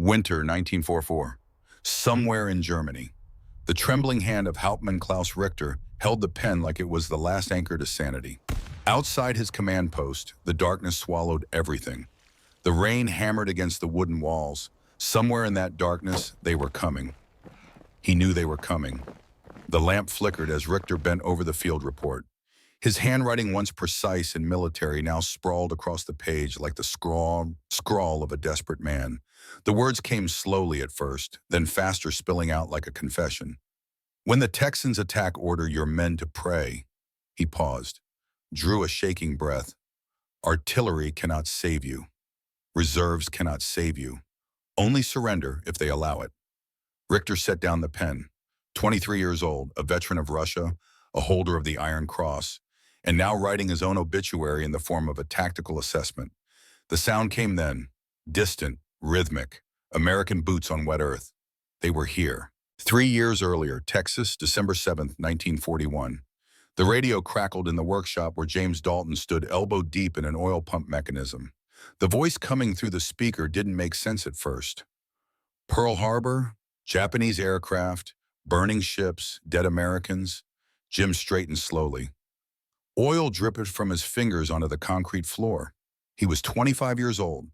Winter 1944. Somewhere in Germany, the trembling hand of Hauptmann Klaus Richter held the pen like it was the last anchor to sanity. Outside his command post, the darkness swallowed everything. The rain hammered against the wooden walls. Somewhere in that darkness, they were coming. He knew they were coming. The lamp flickered as Richter bent over the field report. His handwriting, once precise and military, now sprawled across the page like the scrawl of a desperate man. The words came slowly at first, then faster, spilling out like a confession. When the Texans attack, order your men to pray. He paused, drew a shaking breath. Artillery cannot save you. Reserves cannot save you. Only surrender if they allow it. Richter set down the pen. 23 years old, a veteran of Russia, a holder of the Iron Cross, and now writing his own obituary in the form of a tactical assessment. The sound came then, distant, rhythmic, American boots on wet earth. They were here. 3 years earlier, Texas, December 7th, 1941. The radio crackled in the workshop where James Dalton stood elbow deep in an oil pump mechanism. The voice coming through the speaker didn't make sense at first. Pearl Harbor, Japanese aircraft, burning ships, dead Americans. Jim straightened slowly. Oil dripped from his fingers onto the concrete floor. He was 25 years old.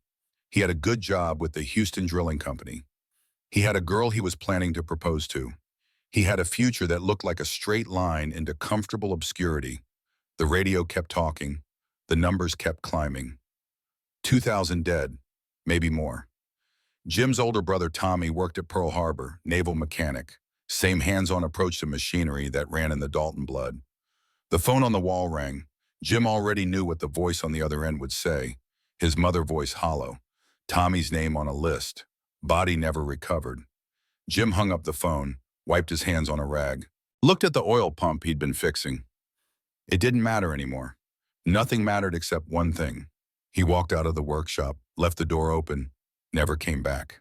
He had a good job with the Houston Drilling Company. He had a girl he was planning to propose to. He had a future that looked like a straight line into comfortable obscurity. The radio kept talking. The numbers kept climbing. 2,000 dead, maybe more. Jim's older brother Tommy worked at Pearl Harbor, naval mechanic. Same hands-on approach to machinery that ran in the Dalton blood. The phone on the wall rang. Jim already knew what the voice on the other end would say. His mother voice hollow. Tommy's name on a list. Body never recovered. Jim hung up the phone, wiped his hands on a rag, looked at the oil pump he'd been fixing. It didn't matter anymore. Nothing mattered except one thing. He walked out of the workshop, left the door open, never came back.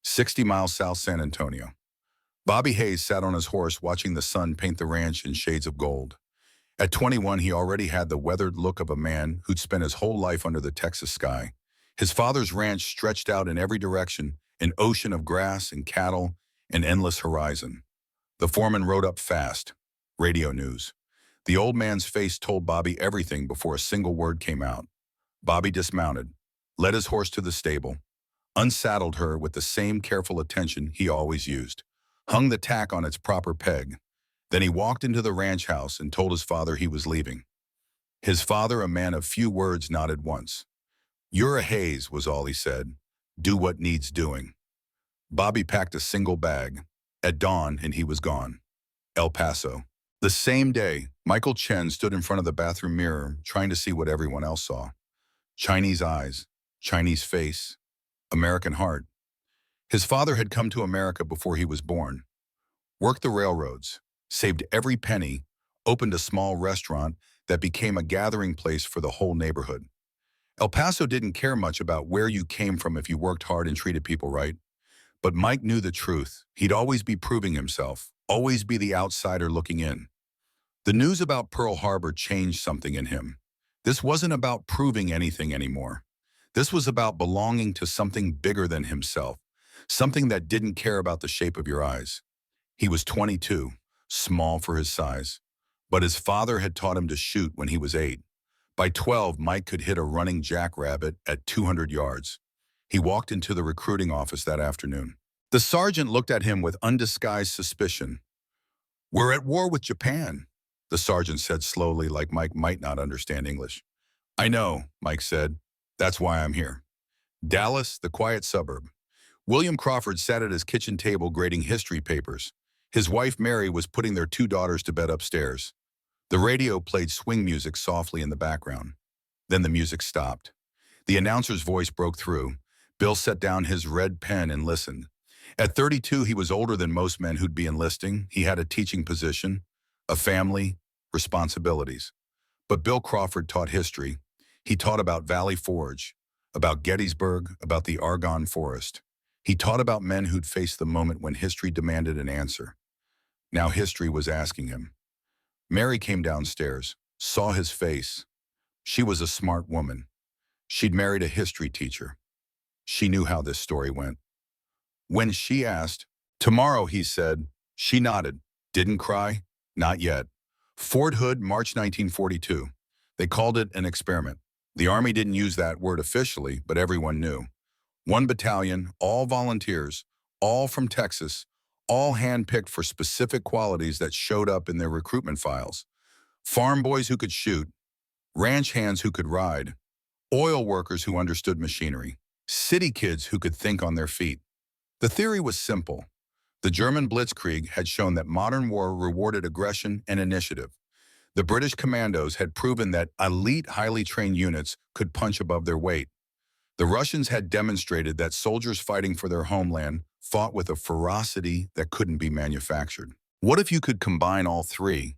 60 miles south San Antonio. Bobby Hayes sat on his horse watching the sun paint the ranch in shades of gold. At 21, he already had the weathered look of a man who'd spent his whole life under the Texas sky. His father's ranch stretched out in every direction, an ocean of grass and cattle, an endless horizon. The foreman rode up fast. Radio news. The old man's face told Bobby everything before a single word came out. Bobby dismounted, led his horse to the stable, unsaddled her with the same careful attention he always used, hung the tack on its proper peg. Then he walked into the ranch house and told his father he was leaving. His father, a man of few words, nodded once. "You're a Hayes," was all he said. "Do what needs doing." Bobby packed a single bag. At dawn, and he was gone. El Paso. The same day, Michael Chen stood in front of the bathroom mirror, trying to see what everyone else saw. Chinese eyes, Chinese face, American heart. His father had come to America before he was born. Worked the railroads, saved every penny, opened a small restaurant that became a gathering place for the whole neighborhood. El Paso didn't care much about where you came from if you worked hard and treated people right. But Mike knew the truth. He'd always be proving himself, always be the outsider looking in. The news about Pearl Harbor changed something in him. This wasn't about proving anything anymore. This was about belonging to something bigger than himself, something that didn't care about the shape of your eyes. He was 22, small for his size, but his father had taught him to shoot when he was 8. By 12, Mike could hit a running jackrabbit at 200 yards. He walked into the recruiting office that afternoon. The sergeant looked at him with undisguised suspicion. "We're at war with Japan," the sergeant said slowly, like Mike might not understand English. "I know," Mike said. "That's why I'm here." Dallas, the quiet suburb. William Crawford sat at his kitchen table grading history papers. His wife, Mary, was putting their 2 daughters to bed upstairs. The radio played swing music softly in the background. Then the music stopped. The announcer's voice broke through. Bill set down his red pen and listened. At 32, he was older than most men who'd be enlisting. He had a teaching position, a family, responsibilities. But Bill Crawford taught history. He taught about Valley Forge, about Gettysburg, about the Argonne Forest. He taught about men who'd faced the moment when history demanded an answer. Now history was asking him. Mary came downstairs, saw his face. She was a smart woman. She'd married a history teacher. She knew how this story went. When she asked, "Tomorrow," he said. She nodded. Didn't cry? Not yet. Fort Hood, March 1942. They called it an experiment. The Army didn't use that word officially, but everyone knew. One battalion, all volunteers, all from Texas, all handpicked for specific qualities that showed up in their recruitment files. Farm boys who could shoot, ranch hands who could ride, oil workers who understood machinery, city kids who could think on their feet. The theory was simple. The German blitzkrieg had shown that modern war rewarded aggression and initiative. The British commandos had proven that elite, highly trained units could punch above their weight. The Russians had demonstrated that soldiers fighting for their homeland fought with a ferocity that couldn't be manufactured. What if you could combine all three?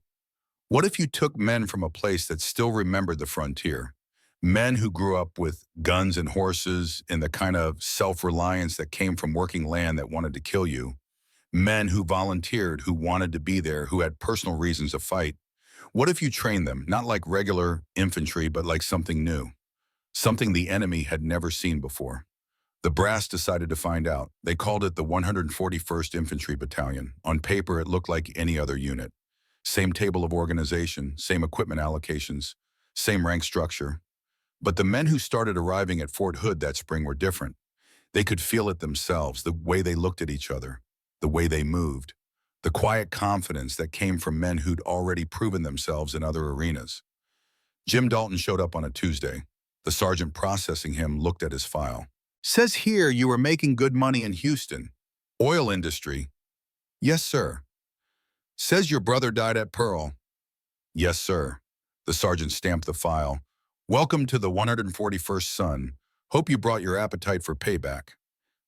What if you took men from a place that still remembered the frontier? Men who grew up with guns and horses and the kind of self-reliance that came from working land that wanted to kill you. Men who volunteered, who wanted to be there, who had personal reasons to fight. What if you trained them, not like regular infantry, but like something new? Something the enemy had never seen before. The brass decided to find out. They called it the 141st Infantry Battalion. On paper, it looked like any other unit. Same table of organization, same equipment allocations, same rank structure. But the men who started arriving at Fort Hood that spring were different. They could feel it themselves, the way they looked at each other, the way they moved, the quiet confidence that came from men who'd already proven themselves in other arenas. Jim Dalton showed up on a Tuesday. The sergeant processing him looked at his file. "Says here you were making good money in Houston. Oil industry." "Yes, sir." "Says your brother died at Pearl." "Yes, sir." The sergeant stamped the file. "Welcome to the 141st Son. Hope you brought your appetite for payback."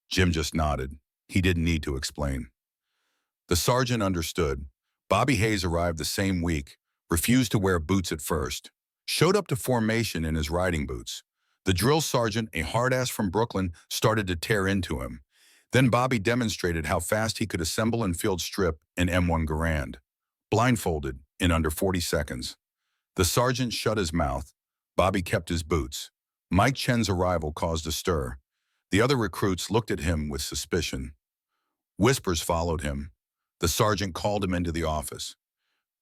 Jim just nodded. He didn't need to explain. The sergeant understood. Bobby Hayes arrived the same week, refused to wear boots at first, showed up to formation in his riding boots. The drill sergeant, a hard-ass from Brooklyn, started to tear into him. Then Bobby demonstrated how fast he could assemble and field strip an M1 Garand, blindfolded, in under 40 seconds. The sergeant shut his mouth. Bobby kept his boots. Mike Chen's arrival caused a stir. The other recruits looked at him with suspicion. Whispers followed him. The sergeant called him into the office.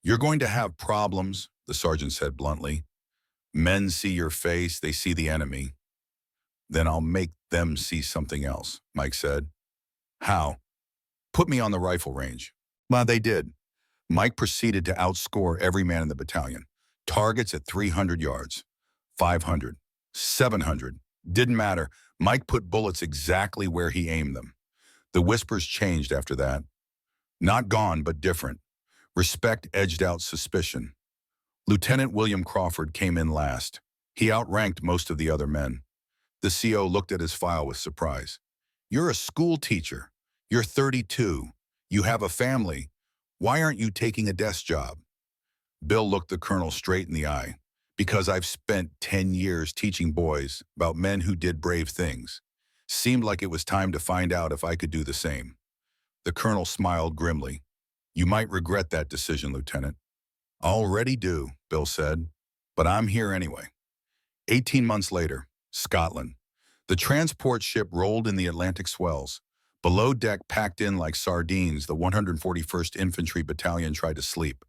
"You're going to have problems," the sergeant said bluntly. "Men see your face, they see the enemy." "Then I'll make them see something else," Mike said. "How?" "Put me on the rifle range." Well, they did. Mike proceeded to outscore every man in the battalion. Targets at 300 yards, 500, 700. Didn't matter. Mike put bullets exactly where he aimed them. The whispers changed after that. Not gone, but different. Respect edged out suspicion. Lieutenant William Crawford came in last. He outranked most of the other men. The CO looked at his file with surprise. "You're a school teacher. You're 32. You have a family. Why aren't you taking a desk job?" Bill looked the colonel straight in the eye. "Because I've spent 10 years teaching boys about men who did brave things. Seemed like it was time to find out if I could do the same." The colonel smiled grimly. "You might regret that decision, Lieutenant." "I already do," Bill said. "But I'm here anyway." 18 months later, Scotland. The transport ship rolled in the Atlantic swells. Below deck, packed in like sardines, the 141st Infantry Battalion tried to sleep.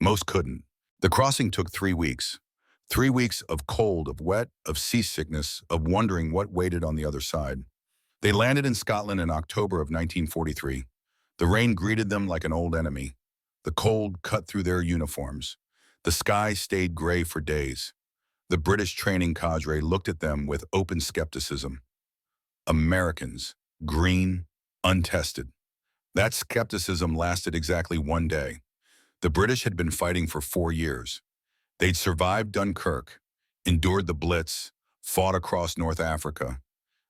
Most couldn't. The crossing took 3 weeks. 3 weeks of cold, of wet, of seasickness, of wondering what waited on the other side. They landed in Scotland in October of 1943. The rain greeted them like an old enemy. The cold cut through their uniforms. The sky stayed gray for days. The British training cadre looked at them with open skepticism. Americans, green, untested. That skepticism lasted exactly 1 day. The British had been fighting for 4 years. They'd survived Dunkirk, endured the Blitz, fought across North Africa.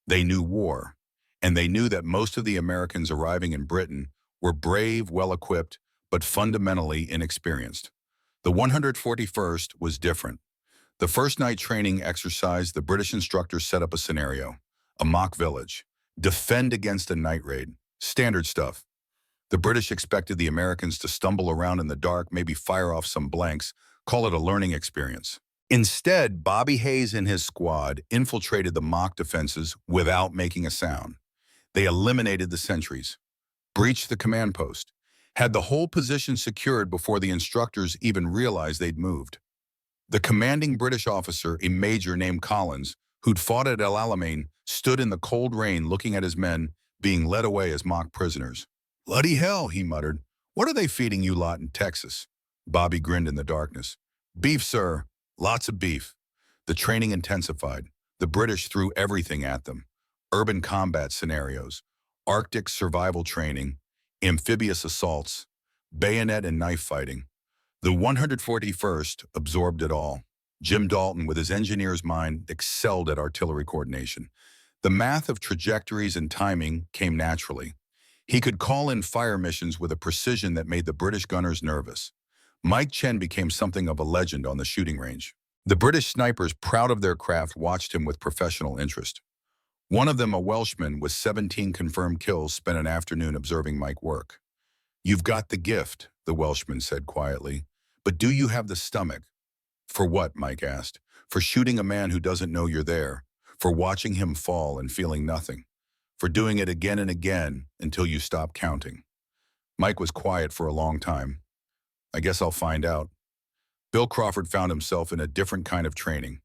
They knew war, and they knew that most of the Americans arriving in Britain were brave, well-equipped, but fundamentally inexperienced. The 141st was different. The first night training exercise, the British instructors set up a scenario, a mock village, defend against a night raid, standard stuff. The British expected the Americans to stumble around in the dark, maybe fire off some blanks, call it a learning experience. Instead, Bobby Hayes and his squad infiltrated the mock defenses without making a sound. They eliminated the sentries, breached the command post, had the whole position secured before the instructors even realized they'd moved. The commanding British officer, a major named Collins, who'd fought at El Alamein, stood in the cold rain looking at his men being led away as mock prisoners. "Bloody hell," he muttered. "What are they feeding you lot in Texas?" Bobby grinned in the darkness. "Beef, sir. Lots of beef." The training intensified. The British threw everything at them. Urban combat scenarios, Arctic survival training, amphibious assaults, bayonet and knife fighting. The 141st absorbed it all. Jim Dalton, with his engineer's mind, excelled at artillery coordination. The math of trajectories and timing came naturally. He could call in fire missions with a precision that made the British gunners nervous. Mike Chen became something of a legend on the shooting range. The British snipers, proud of their craft, watched him with professional interest. One of them, a Welshman with 17 confirmed kills, spent an afternoon observing Mike work. "You've got the gift," the Welshman said quietly. "But do you have the stomach?" "For what?" Mike asked. "For shooting a man who doesn't know you're there. For watching him fall and feeling nothing. For doing it again and again until you stop counting." Mike was quiet for a long time. "I guess I'll find out." Bill Crawford found himself in a different kind of training.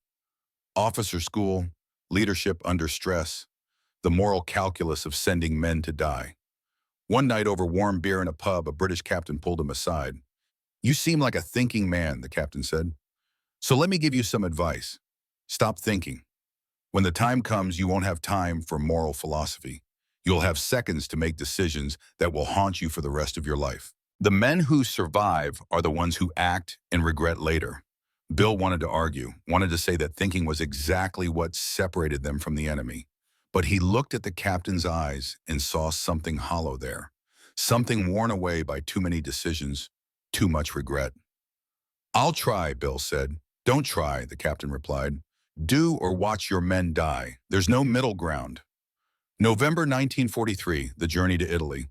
Officer school, leadership under stress, the moral calculus of sending men to die. One night over warm beer in a pub, a British captain pulled him aside. "You seem like a thinking man," the captain said. "So let me give you some advice. Stop thinking. When the time comes, you won't have time for moral philosophy. You'll have seconds to make decisions that will haunt you for the rest of your life. The men who survive are the ones who act and regret later." Bill wanted to argue, wanted to say that thinking was exactly what separated them from the enemy. But he looked at the captain's eyes and saw something hollow there, something worn away by too many decisions, too much regret. "I'll try," Bill said. "Don't try," the captain replied. "Do or watch your men die. There's no middle ground." November 1943, the journey to Italy.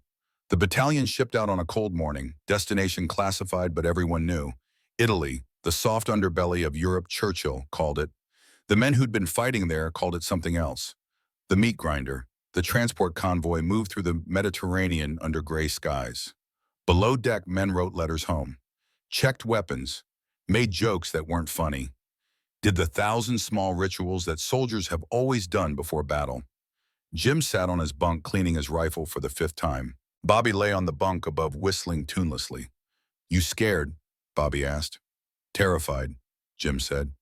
The battalion shipped out on a cold morning, destination classified but everyone knew. Italy, the soft underbelly of Europe, Churchill called it. The men who'd been fighting there called it something else. The meat grinder, the transport convoy, moved through the Mediterranean under gray skies. Below deck, men wrote letters home, checked weapons, made jokes that weren't funny, did the thousand small rituals that soldiers have always done before battle. Jim sat on his bunk cleaning his rifle for the 5th time. Bobby lay on the bunk above, whistling tunelessly. "You scared?" Bobby asked. "Terrified," Jim said.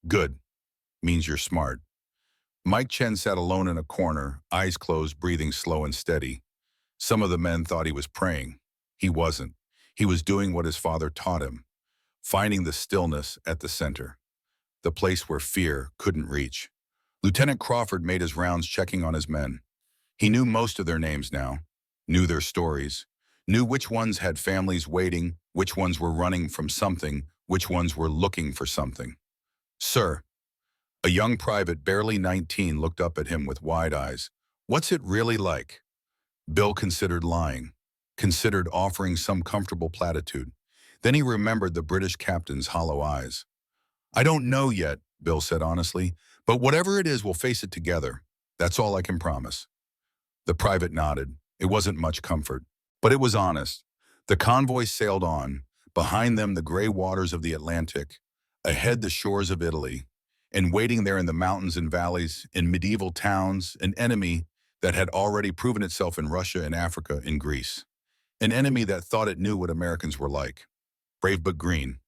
"Good. Means you're smart." Mike Chen sat alone in a corner, eyes closed, breathing slow and steady. Some of the men thought he was praying. He wasn't. He was doing what his father taught him, finding the stillness at the center, the place where fear couldn't reach. Lieutenant Crawford made his rounds, checking on his men. He knew most of their names now, knew their stories, knew which ones had families waiting, which ones were running from something, which ones were looking for something. "Sir," a young private, barely 19, looked up at him with wide eyes. "What's it really like?" Bill considered lying, considered offering some comfortable platitude. Then he remembered the British captain's hollow eyes. "I don't know yet," Bill said honestly, "but whatever it is, we'll face it together. That's all I can promise." The private nodded. It wasn't much comfort, but it was honest. The convoy sailed on, behind them the gray waters of the Atlantic, ahead the shores of Italy, and waiting there in the mountains and valleys, in medieval towns, an enemy that had already proven itself in Russia and Africa and Greece. An enemy that thought it knew what Americans were like. Brave but green,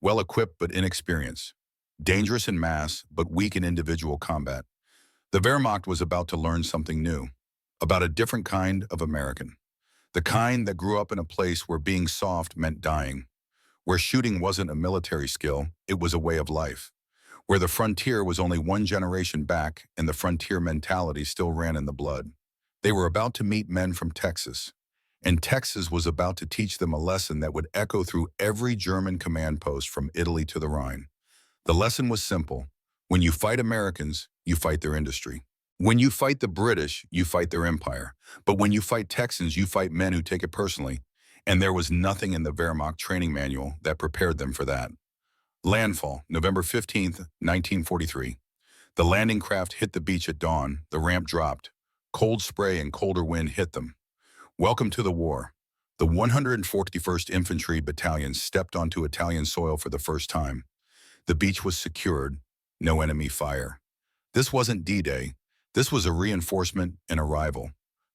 well-equipped but inexperienced, dangerous in mass but weak in individual combat. The Wehrmacht was about to learn something new, about a different kind of American. The kind that grew up in a place where being soft meant dying, where shooting wasn't a military skill, it was a way of life, where the frontier was only one generation back and the frontier mentality still ran in the blood. They were about to meet men from Texas, and Texas was about to teach them a lesson that would echo through every German command post from Italy to the Rhine. The lesson was simple. When you fight Americans, you fight their industry. When you fight the British, you fight their empire. But when you fight Texans, you fight men who take it personally. And there was nothing in the Wehrmacht training manual that prepared them for that. Landfall, November 15th, 1943. The landing craft hit the beach at dawn. The ramp dropped. Cold spray and colder wind hit them. Welcome to the war. The 141st Infantry Battalion stepped onto Italian soil for the first time. The beach was secured, no enemy fire. This wasn't D-Day. This was a reinforcement and arrival.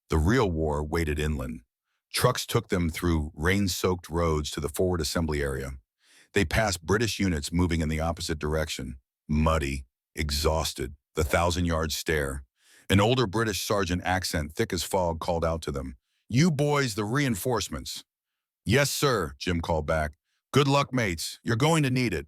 The real war waited inland. Trucks took them through rain-soaked roads to the forward assembly area. They passed British units moving in the opposite direction, muddy, exhausted, the 1,000-yard stare. An older British sergeant, accent thick as fog, called out to them, "You boys, the reinforcements." "Yes, sir," Jim called back. "Good luck, mates. You're going to need it."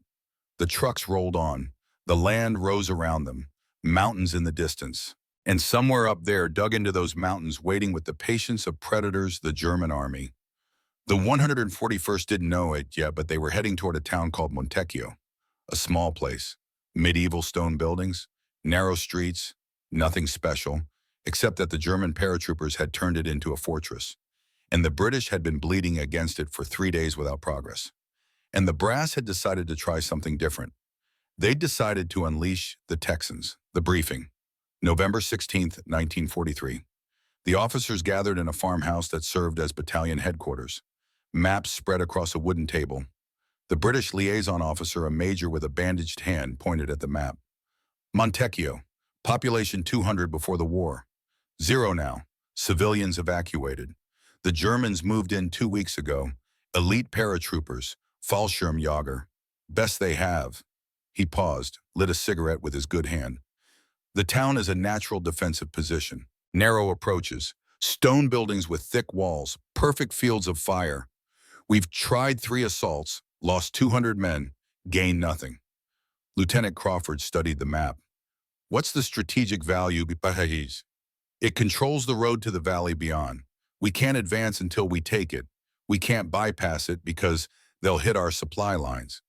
The trucks rolled on. The land rose around them, mountains in the distance. And somewhere up there, dug into those mountains, waiting with the patience of predators, the German army. The 141st didn't know it yet, but they were heading toward a town called Montecchio, a small place. Medieval stone buildings, narrow streets, nothing special, except that the German paratroopers had turned it into a fortress, and the British had been bleeding against it for 3 days without progress. And the brass had decided to try something different. They'd decided to unleash the Texans. The briefing. November 16th, 1943. The officers gathered in a farmhouse that served as battalion headquarters. Maps spread across a wooden table. The British liaison officer, a major with a bandaged hand, pointed at the map. Montecchio, population 200 before the war. 0 now, civilians evacuated. The Germans moved in 2 weeks ago. Elite paratroopers, Fallschirmjäger. Best they have. He paused, lit a cigarette with his good hand. The town is a natural defensive position. Narrow approaches, stone buildings with thick walls, perfect fields of fire. We've tried 3 assaults, lost 200 men, gained nothing. Lieutenant Crawford studied the map. What's the strategic value? It controls the road to the valley beyond. We can't advance until we take it. We can't bypass it because they'll hit our supply lines.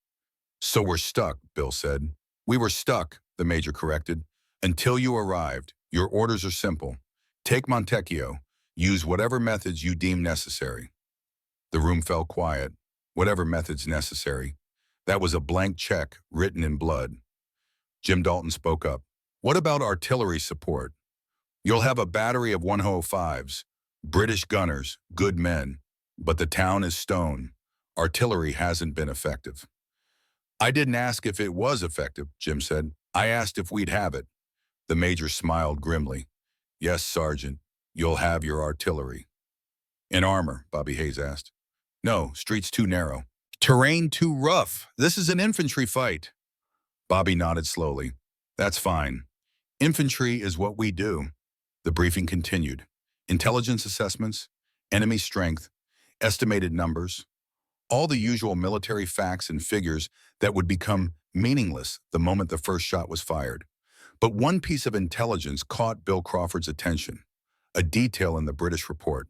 So we're stuck, Bill said. We were stuck, the major corrected. Until you arrived. Your orders are simple. Take Montecchio. Use whatever methods you deem necessary. The room fell quiet. Whatever methods necessary. That was a blank check written in blood. Jim Dalton spoke up. What about artillery support? You'll have a battery of 105s. British gunners, good men. But the town is stone. Artillery hasn't been effective. I didn't ask if it was effective, Jim said. I asked if we'd have it. The major smiled grimly. Yes, Sergeant, you'll have your artillery. In armor, Bobby Hayes asked. No, streets too narrow. Terrain too rough. This is an infantry fight. Bobby nodded slowly. That's fine. Infantry is what we do. The briefing continued. Intelligence assessments, enemy strength, estimated numbers, all the usual military facts and figures that would become meaningless the moment the first shot was fired. But one piece of intelligence caught Bill Crawford's attention, a detail in the British report.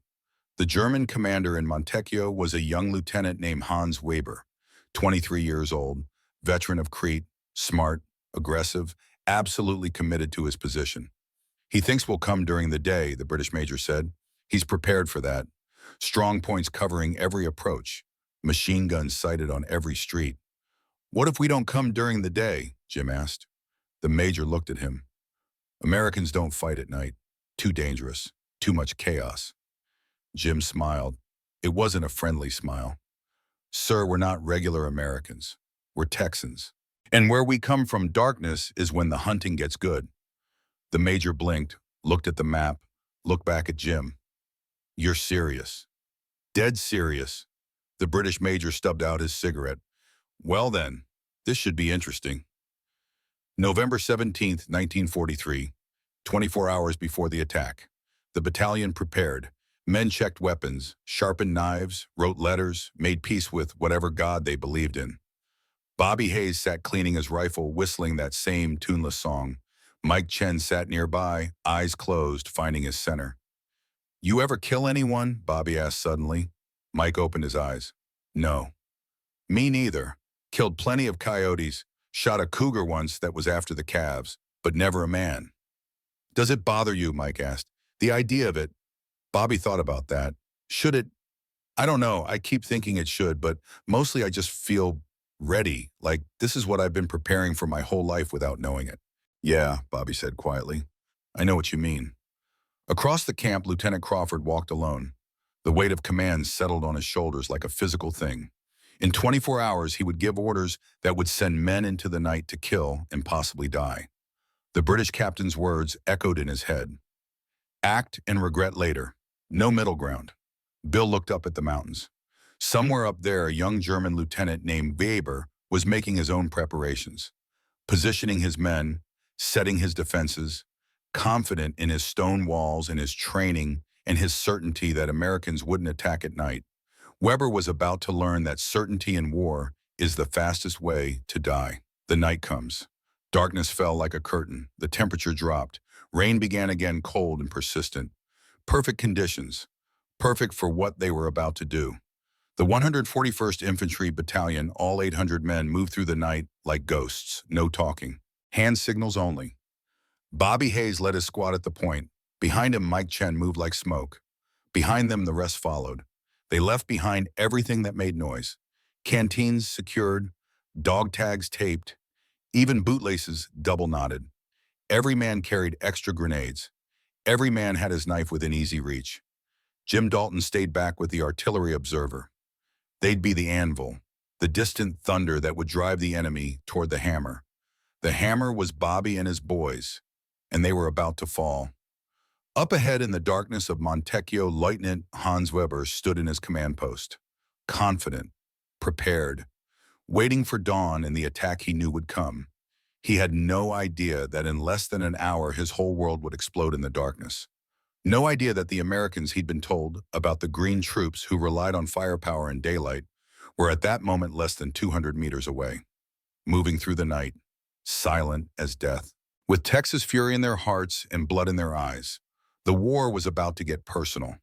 The German commander in Montecchio was a young lieutenant named Hans Weber, 23 years old, veteran of Crete, smart, aggressive, absolutely committed to his position. He thinks we'll come during the day, the British major said. He's prepared for that. Strong points covering every approach. Machine guns sighted on every street. What if we don't come during the day? Jim asked. The major looked at him. Americans don't fight at night. Too dangerous. Too much chaos. Jim smiled. It wasn't a friendly smile. Sir, we're not regular Americans. We're Texans. And where we come from, darkness is when the hunting gets good. The major blinked, looked at the map, looked back at Jim. You're serious. Dead serious. The British major stubbed out his cigarette. Well then, this should be interesting. November 17th, 1943, 24 hours before the attack. The battalion prepared. Men checked weapons, sharpened knives, wrote letters, made peace with whatever god they believed in. Bobby Hayes sat cleaning his rifle, whistling that same tuneless song. Mike Chen sat nearby, eyes closed, finding his center. You ever kill anyone? Bobby asked suddenly. Mike opened his eyes. No. Me neither. Killed plenty of coyotes, shot a cougar once that was after the calves, but never a man. Does it bother you? Mike asked. The idea of it. Bobby thought about that. Should it? I don't know. I keep thinking it should, but mostly I just feel ready, like this is what I've been preparing for my whole life without knowing it. Yeah, Bobby said quietly. I know what you mean. Across the camp, Lieutenant Crawford walked alone. The weight of command settled on his shoulders like a physical thing. In 24 hours, he would give orders that would send men into the night to kill and possibly die. The British captain's words echoed in his head. Act and regret later. No middle ground. Bill looked up at the mountains. Somewhere up there, a young German lieutenant named Weber was making his own preparations, positioning his men, setting his defenses, confident in his stone walls and his training and his certainty that Americans wouldn't attack at night. Weber was about to learn that certainty in war is the fastest way to die. The night comes. Darkness fell like a curtain. The temperature dropped. Rain began again, cold and persistent. Perfect conditions. Perfect for what they were about to do. The 141st Infantry Battalion, all 800 men, moved through the night like ghosts, no talking. Hand signals only. Bobby Hayes led his squad at the point. Behind him, Mike Chen moved like smoke. Behind them, the rest followed. They left behind everything that made noise. Canteens secured, dog tags taped, even bootlaces double knotted. Every man carried extra grenades. Every man had his knife within easy reach. Jim Dalton stayed back with the artillery observer. They'd be the anvil, the distant thunder that would drive the enemy toward the hammer. The hammer was Bobby and his boys, and they were about to fall. Up ahead in the darkness of Montecchio, Lieutenant Hans Weber stood in his command post, confident, prepared, waiting for dawn and the attack he knew would come. He had no idea that in less than an hour his whole world would explode in the darkness. No idea that the Americans he'd been told about, the green troops who relied on firepower and daylight, were at that moment less than 200 meters away, moving through the night, silent as death. With Texas fury in their hearts and blood in their eyes, the war was about to get personal.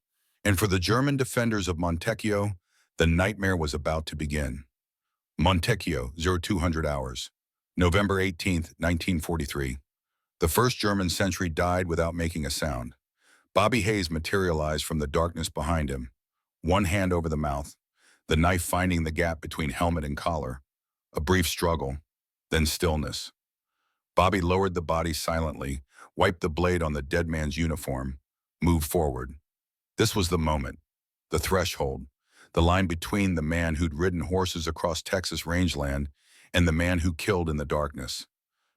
And for the German defenders of Montecchio, the nightmare was about to begin. Montecchio, 0200 hours, November 18th, 1943. The first German sentry died without making a sound. Bobby Hayes materialized from the darkness behind him, one hand over the mouth, the knife finding the gap between helmet and collar. A brief struggle, then stillness. Bobby lowered the body silently, wiped the blade on the dead man's uniform, moved forward. This was the moment, the threshold, the line between the man who'd ridden horses across Texas rangeland and the man who killed in the darkness.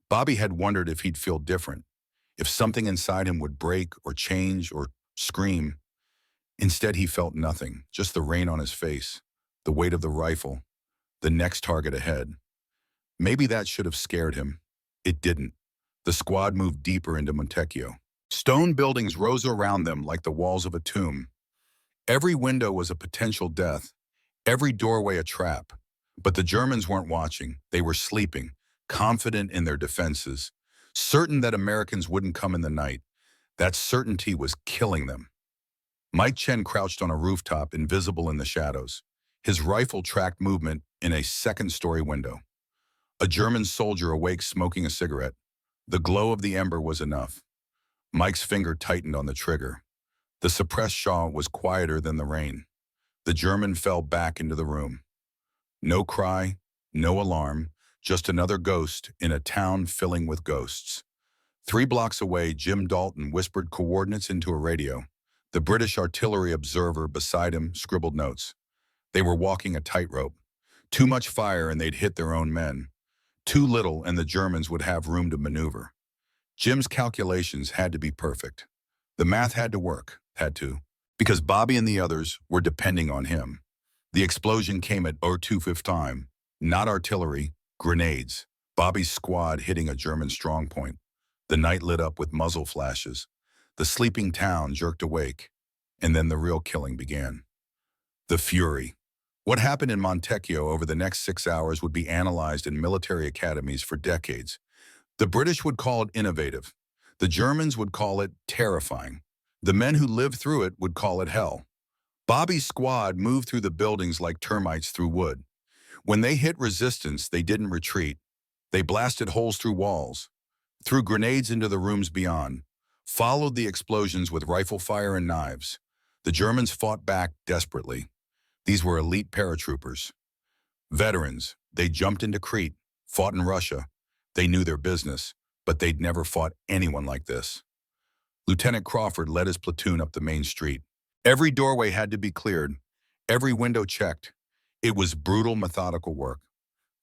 Bobby had wondered if he'd feel different, if something inside him would break or change or scream. Instead, he felt nothing, just the rain on his face, the weight of the rifle, the next target ahead. Maybe that should have scared him. It didn't. The squad moved deeper into Montecchio. Stone buildings rose around them like the walls of a tomb. Every window was a potential death, every doorway a trap. But the Germans weren't watching. They were sleeping, confident in their defenses, certain that Americans wouldn't come in the night. That certainty was killing them. Mike Chen crouched on a rooftop, invisible in the shadows. His rifle tracked movement in a second-story window. A German soldier awake smoking a cigarette. The glow of the ember was enough. Mike's finger tightened on the trigger. The suppressed shot was quieter than the rain. The German fell back into the room. No cry, no alarm, just another ghost in a town filling with ghosts. 3 blocks away, Jim Dalton whispered coordinates into a radio. The British artillery observer beside him scribbled notes. They were walking a tightrope. Too much fire and they'd hit their own men. Too little and the Germans would have room to maneuver. Jim's calculations had to be perfect. The math had to work, because Bobby and the others were depending on him. The explosion came at 02:15, not artillery, grenades. Bobby's squad hitting a German strongpoint. The night lit up with muzzle flashes. The sleeping town jerked awake, and then the real killing began. The fury. What happened in Montecchio over the next 6 hours would be analyzed in military academies for decades. The British would call it innovative. The Germans would call it terrifying. The men who lived through it would call it hell. Bobby's squad moved through the buildings like termites through wood. When they hit resistance, they didn't retreat. They blasted holes through walls, threw grenades into the rooms beyond, followed the explosions with rifle fire and knives. The Germans fought back desperately. These were elite paratroopers. Veterans, they jumped into Crete, fought in Russia. They knew their business, but they'd never fought anyone like this. Lieutenant Crawford led his platoon up the main street. Every doorway had to be cleared, every window checked. It was brutal, methodical work.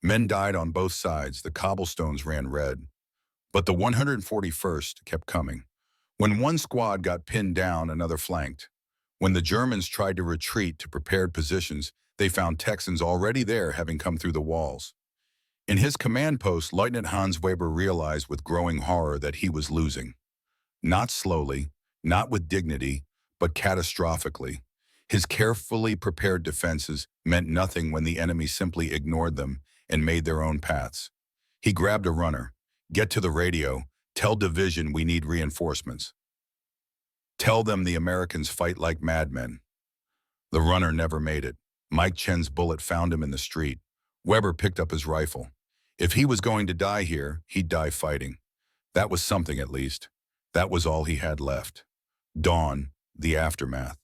Men died on both sides, the cobblestones ran red. But the 141st kept coming. When one squad got pinned down, another flanked. When the Germans tried to retreat to prepared positions, they found Texans already there, having come through the walls. In his command post, Lieutenant Hans Weber realized with growing horror that he was losing. Not slowly, not with dignity, but catastrophically. His carefully prepared defenses meant nothing when the enemy simply ignored them and made their own paths. He grabbed a runner. Get to the radio. Tell division we need reinforcements. Tell them the Americans fight like madmen. The runner never made it. Mike Chen's bullet found him in the street. Weber picked up his rifle. If he was going to die here, he'd die fighting. That was something, at least. That was all he had left. Dawn, the aftermath.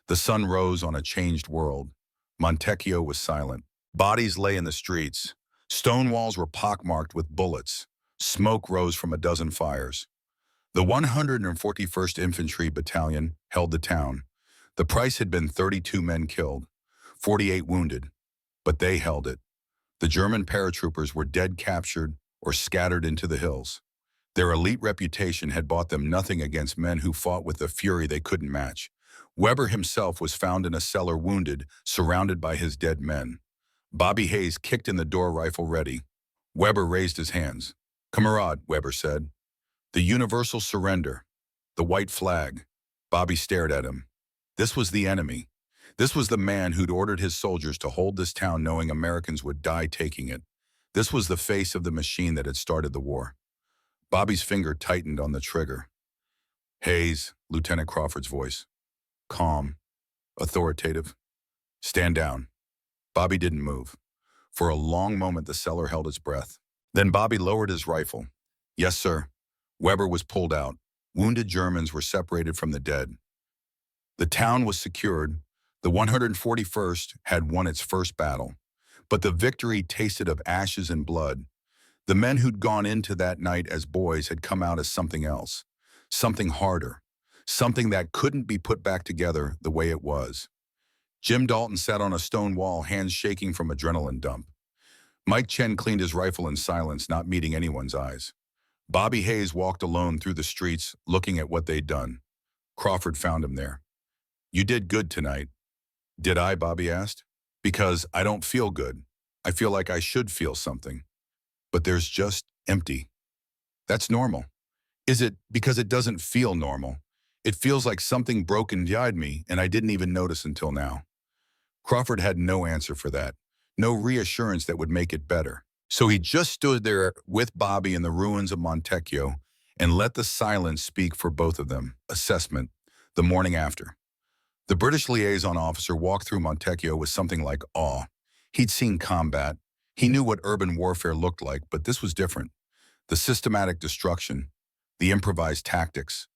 The sun rose on a changed world. Montecchio was silent. Bodies lay in the streets. Stone walls were pockmarked with bullets. Smoke rose from a dozen fires. The 141st Infantry Battalion held the town. The price had been 32 men killed, 48 wounded, but they held it. The German paratroopers were dead, captured, or scattered into the hills. Their elite reputation had bought them nothing against men who fought with a fury they couldn't match. Weber himself was found in a cellar, wounded, surrounded by his dead men. Bobby Hayes kicked in the door, rifle ready. Weber raised his hands. "Kamerad," Weber said. "The universal surrender. The white flag." Bobby stared at him. This was the enemy. This was the man who'd ordered his soldiers to hold this town knowing Americans would die taking it. This was the face of the machine that had started the war. Bobby's finger tightened on the trigger. "Hayes," Lieutenant Crawford's voice. Calm, authoritative. "Stand down." Bobby didn't move. For a long moment, the cellar held its breath. Then Bobby lowered his rifle. "Yes, sir." Weber was pulled out. Wounded Germans were separated from the dead. The town was secured. The 141st had won its first battle. But the victory tasted of ashes and blood. The men who'd gone into that night as boys had come out as something else. Something harder. Something that couldn't be put back together the way it was. Jim Dalton sat on a stone wall, hands shaking from adrenaline dump. Mike Chen cleaned his rifle in silence, not meeting anyone's eyes. Bobby Hayes walked alone through the streets, looking at what they'd done. Crawford found him there. "You did good tonight." "Did I?" Bobby asked. "Because I don't feel good. I feel like I should feel something. But there's just empty. That's normal." "Is it because it doesn't feel normal? It feels like something broke inside me, and I didn't even notice until now." Crawford had no answer for that. No reassurance that would make it better. So he just stood there with Bobby in the ruins of Montecchio and let the silence speak for both of them. Assessment, the morning after. The British liaison officer walked through Montecchio with something like awe. He'd seen combat. He knew what urban warfare looked like, but this was different. The systematic destruction, the improvised tactics,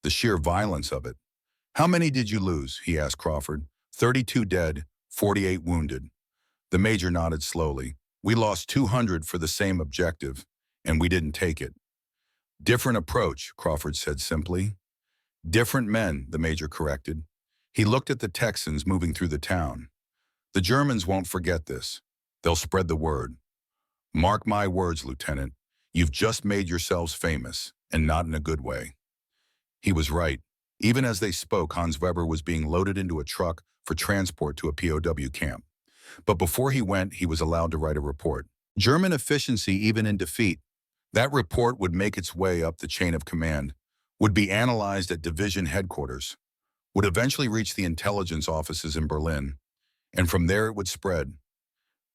the sheer violence of it. "How many did you lose?" he asked Crawford. 32 dead, 48 wounded. The major nodded slowly. "We lost 200 for the same objective, and we didn't take it." "Different approach," Crawford said simply. "Different men," the major corrected. He looked at the Texans moving through the town. "The Germans won't forget this. They'll spread the word. Mark my words, Lieutenant. You've just made yourselves famous, and not in a good way." He was right. Even as they spoke, Hans Weber was being loaded into a truck for transport to a POW camp. But before he went, he was allowed to write a report. German efficiency even in defeat. That report would make its way up the chain of command, would be analyzed at division headquarters, would eventually reach the intelligence offices in Berlin, and from there it would spread.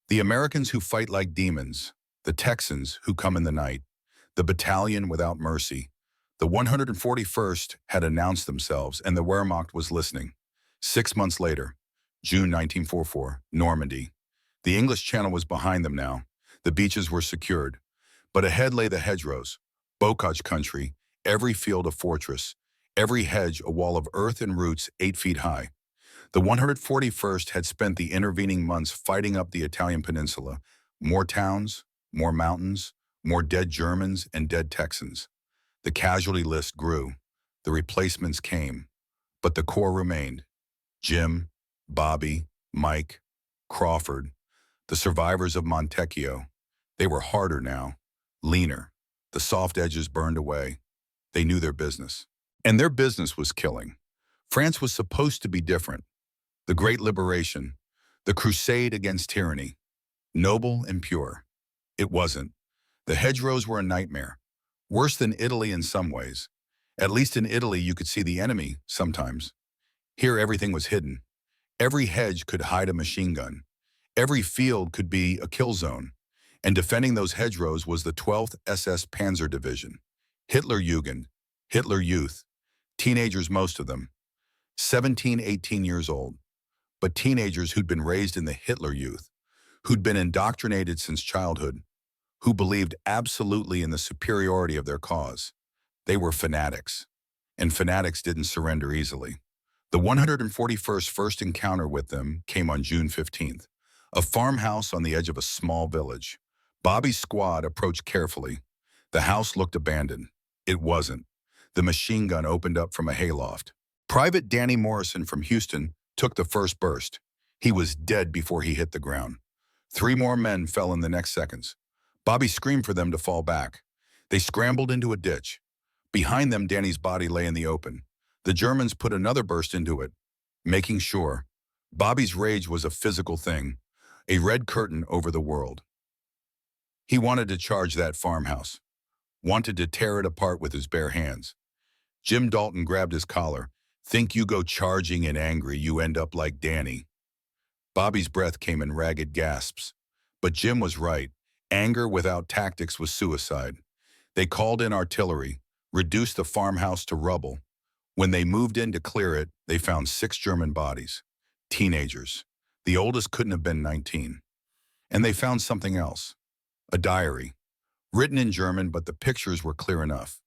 The Americans who fight like demons, the Texans who come in the night, the battalion without mercy. The 141st had announced themselves, and the Wehrmacht was listening. 6 months later, June 1944, Normandy. The English Channel was behind them now. The beaches were secured. But ahead lay the hedgerows, bocage country, every field a fortress, every hedge a wall of earth and roots 8 feet high. The 141st had spent the intervening months fighting up the Italian peninsula. More towns, more mountains, more dead Germans and dead Texans. The casualty list grew. The replacements came, but the core remained. Jim, Bobby, Mike, Crawford, the survivors of Montecchio. They were harder now, leaner. The soft edges burned away. They knew their business. And their business was killing. France was supposed to be different. The Great Liberation, the crusade against tyranny, noble and pure. It wasn't. The hedgerows were a nightmare. Worse than Italy in some ways. At least in Italy you could see the enemy sometimes. Here everything was hidden. Every hedge could hide a machine gun. Every field could be a kill zone. And defending those hedgerows was the 12th SS Panzer Division. Hitlerjugend, Hitler Youth, teenagers most of them, 17, 18 years old, but teenagers who'd been raised in the Hitler Youth, who'd been indoctrinated since childhood, who believed absolutely in the superiority of their cause. They were fanatics, and fanatics didn't surrender easily. The 141st first encounter with them came on June 15th, a farmhouse on the edge of a small village. Bobby's squad approached carefully. The house looked abandoned. It wasn't. The machine gun opened up from a hayloft. Private Danny Morrison from Houston took the first burst. He was dead before he hit the ground. 3 more men fell in the next seconds. Bobby screamed for them to fall back. They scrambled into a ditch. Behind them, Danny's body lay in the open. The Germans put another burst into it, making sure. Bobby's rage was a physical thing, a red curtain over the world. He wanted to charge that farmhouse, wanted to tear it apart with his bare hands. Jim Dalton grabbed his collar. Think you go charging and angry, you end up like Danny. Bobby's breath came in ragged gasps. But Jim was right. Anger without tactics was suicide. They called in artillery, reduced the farmhouse to rubble. When they moved in to clear it, they found 6 German bodies. Teenagers. The oldest couldn't have been 19. And they found something else. A diary. Written in German, but the pictures were clear enough.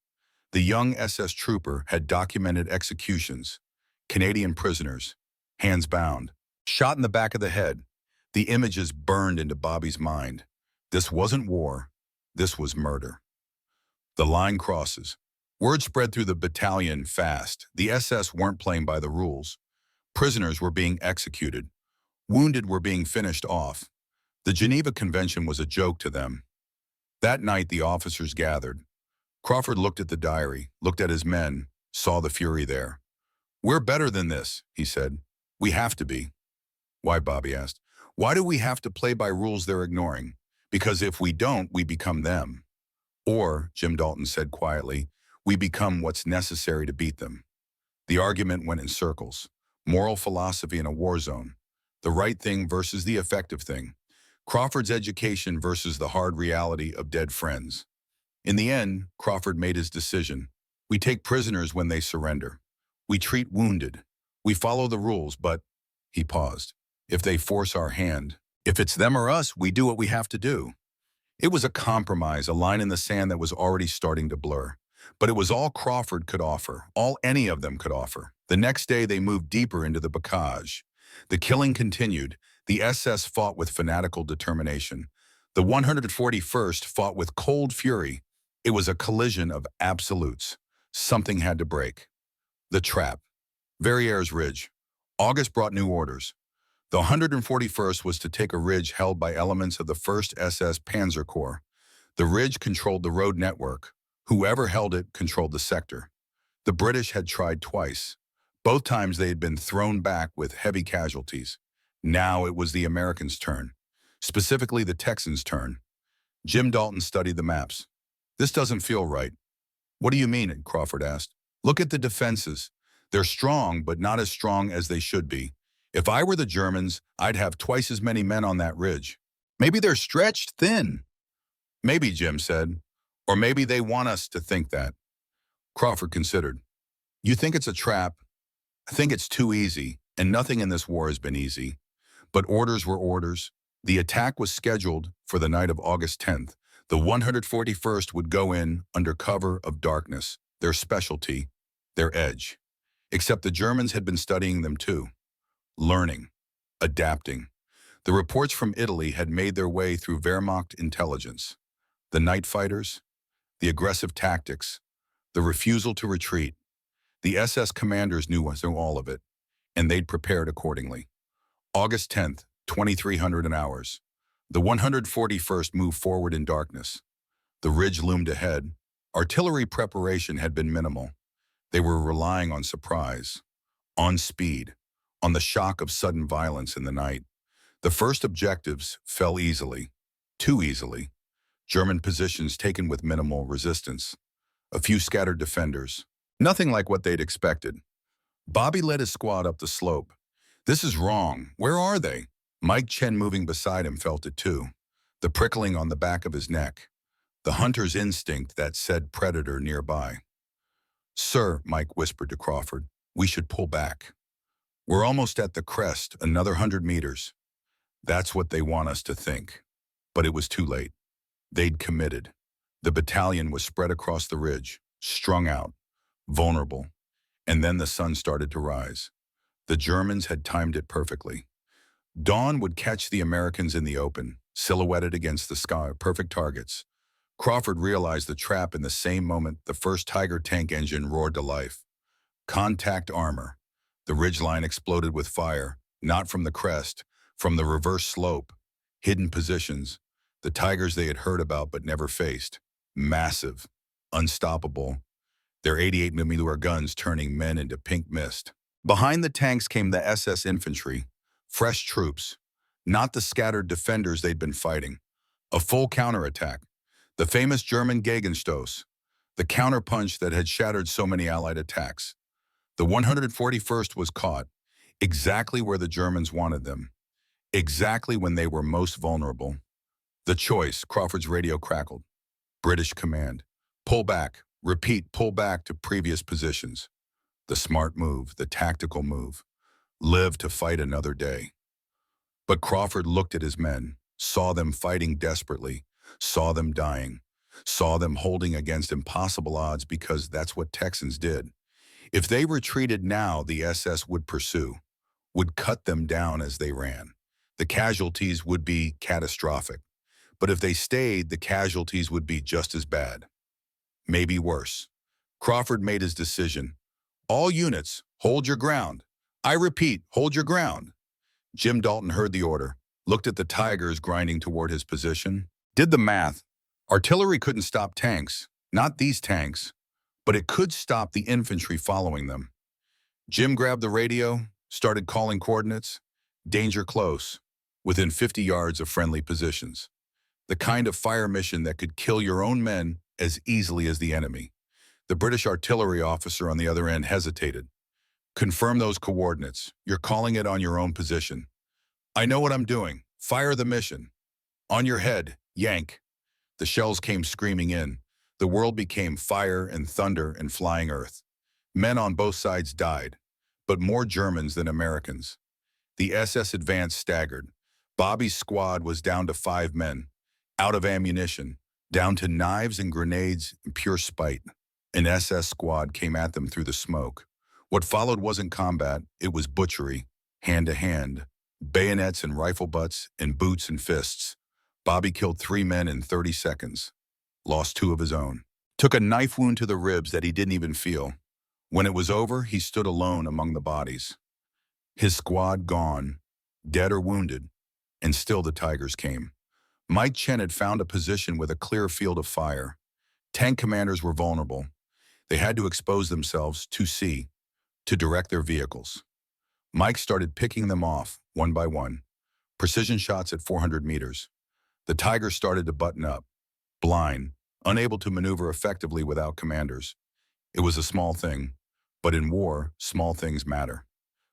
The young SS trooper had documented executions, Canadian prisoners, hands bound, shot in the back of the head. The images burned into Bobby's mind. This wasn't war, this was murder. The line crosses. Word spread through the battalion fast. The SS weren't playing by the rules. Prisoners were being executed. Wounded were being finished off. The Geneva Convention was a joke to them. That night the officers gathered. Crawford looked at the diary, looked at his men, saw the fury there. "We're better than this," he said. "We have to be." "Why?" Bobby asked. "Why do we have to play by rules they're ignoring? Because if we don't, we become them. Or," Jim Dalton said quietly, "we become what's necessary to beat them." The argument went in circles. Moral philosophy in a war zone. The right thing versus the effective thing. Crawford's education versus the hard reality of dead friends. In the end, Crawford made his decision. We take prisoners when they surrender. We treat wounded. We follow the rules, but, he paused, if they force our hand, if it's them or us, we do what we have to do. It was a compromise, a line in the sand that was already starting to blur. But it was all Crawford could offer, all any of them could offer. The next day, they moved deeper into the bocage. The killing continued. The SS fought with fanatical determination. The 141st fought with cold fury. It was a collision of absolutes. Something had to break. The trap. Verrières Ridge. August brought new orders. The 141st was to take a ridge held by elements of the 1st SS Panzer Corps. The ridge controlled the road network. Whoever held it controlled the sector. The British had tried twice. Both times they had been thrown back with heavy casualties. Now it was the Americans' turn. Specifically the Texans' turn. Jim Dalton studied the maps. "This doesn't feel right." "What do you mean?" Crawford asked. "Look at the defenses. They're strong, but not as strong as they should be. If I were the Germans, I'd have twice as many men on that ridge. Maybe they're stretched thin." "Maybe," Jim said. "Or maybe they want us to think that." Crawford considered. "You think it's a trap? I think it's too easy, and nothing in this war has been easy. But orders were orders. The attack was scheduled for the night of August 10th. The 141st would go in under cover of darkness, their specialty, their edge. Except the Germans had been studying them too. Learning, adapting. The reports from Italy had made their way through Wehrmacht intelligence. The night fighters, the aggressive tactics, the refusal to retreat. The SS commanders knew all of it, and they'd prepared accordingly. August 10th, 2300 hours. The 141st moved forward in darkness. The ridge loomed ahead. Artillery preparation had been minimal. They were relying on surprise, on speed, on the shock of sudden violence in the night. The first objectives fell easily, too easily. German positions taken with minimal resistance. A few scattered defenders. Nothing like what they'd expected. Bobby led his squad up the slope. This is wrong. Where are they? Mike Chen, moving beside him, felt it too. The prickling on the back of his neck. The hunter's instinct that said predator nearby. Sir, Mike whispered to Crawford, we should pull back. We're almost at the crest, another 100 meters. That's what they want us to think. But it was too late. They'd committed. The battalion was spread across the ridge, strung out, vulnerable. And then the sun started to rise. The Germans had timed it perfectly. Dawn would catch the Americans in the open, silhouetted against the sky, perfect targets. Crawford realized the trap in the same moment the first Tiger tank engine roared to life. Contact armor. The ridgeline exploded with fire, not from the crest, from the reverse slope. Hidden positions, the Tigers they had heard about but never faced. Massive, unstoppable. Their 88mm guns turning men into pink mist. Behind the tanks came the SS infantry, fresh troops, not the scattered defenders they'd been fighting. A full counterattack. The famous German Gegenstoß, the counterpunch that had shattered so many Allied attacks. The 141st was caught, exactly where the Germans wanted them, exactly when they were most vulnerable. The choice, Crawford's radio crackled. British command. Pull back, repeat, pull back to previous positions. The smart move, the tactical move. Live to fight another day. But Crawford looked at his men, saw them fighting desperately, saw them dying, saw them holding against impossible odds because that's what Texans did. If they retreated now, the SS would pursue, would cut them down as they ran. The casualties would be catastrophic. But if they stayed, the casualties would be just as bad. Maybe worse. Crawford made his decision. All units, hold your ground. I repeat, hold your ground. Jim Dalton heard the order, looked at the Tigers grinding toward his position, did the math. Artillery couldn't stop tanks, not these tanks, but it could stop the infantry following them. Jim grabbed the radio, started calling coordinates. Danger close, within 50 yards of friendly positions. The kind of fire mission that could kill your own men as easily as the enemy. The British artillery officer on the other end hesitated. Confirm those coordinates. You're calling it on your own position. I know what I'm doing. Fire the mission. On your head, yank. The shells came screaming in. The world became fire and thunder and flying earth. Men on both sides died, but more Germans than Americans. The SS advance staggered. Bobby's squad was down to 5 men, out of ammunition, down to knives and grenades and pure spite. An SS squad came at them through the smoke. What followed wasn't combat, it was butchery, hand to hand, bayonets and rifle butts and boots and fists. Bobby killed 3 men in 30 seconds, lost 2 of his own, took a knife wound to the ribs that he didn't even feel. When it was over, he stood alone among the bodies. His squad gone, dead or wounded, and still the Tigers came. Mike Chen had found a position with a clear field of fire. Tank commanders were vulnerable. They had to expose themselves to sea, to direct their vehicles. Mike started picking them off, one by one. Precision shots at 400 meters. The Tigers started to button up, blind, unable to maneuver effectively without commanders. It was a small thing, but in war, small things matter.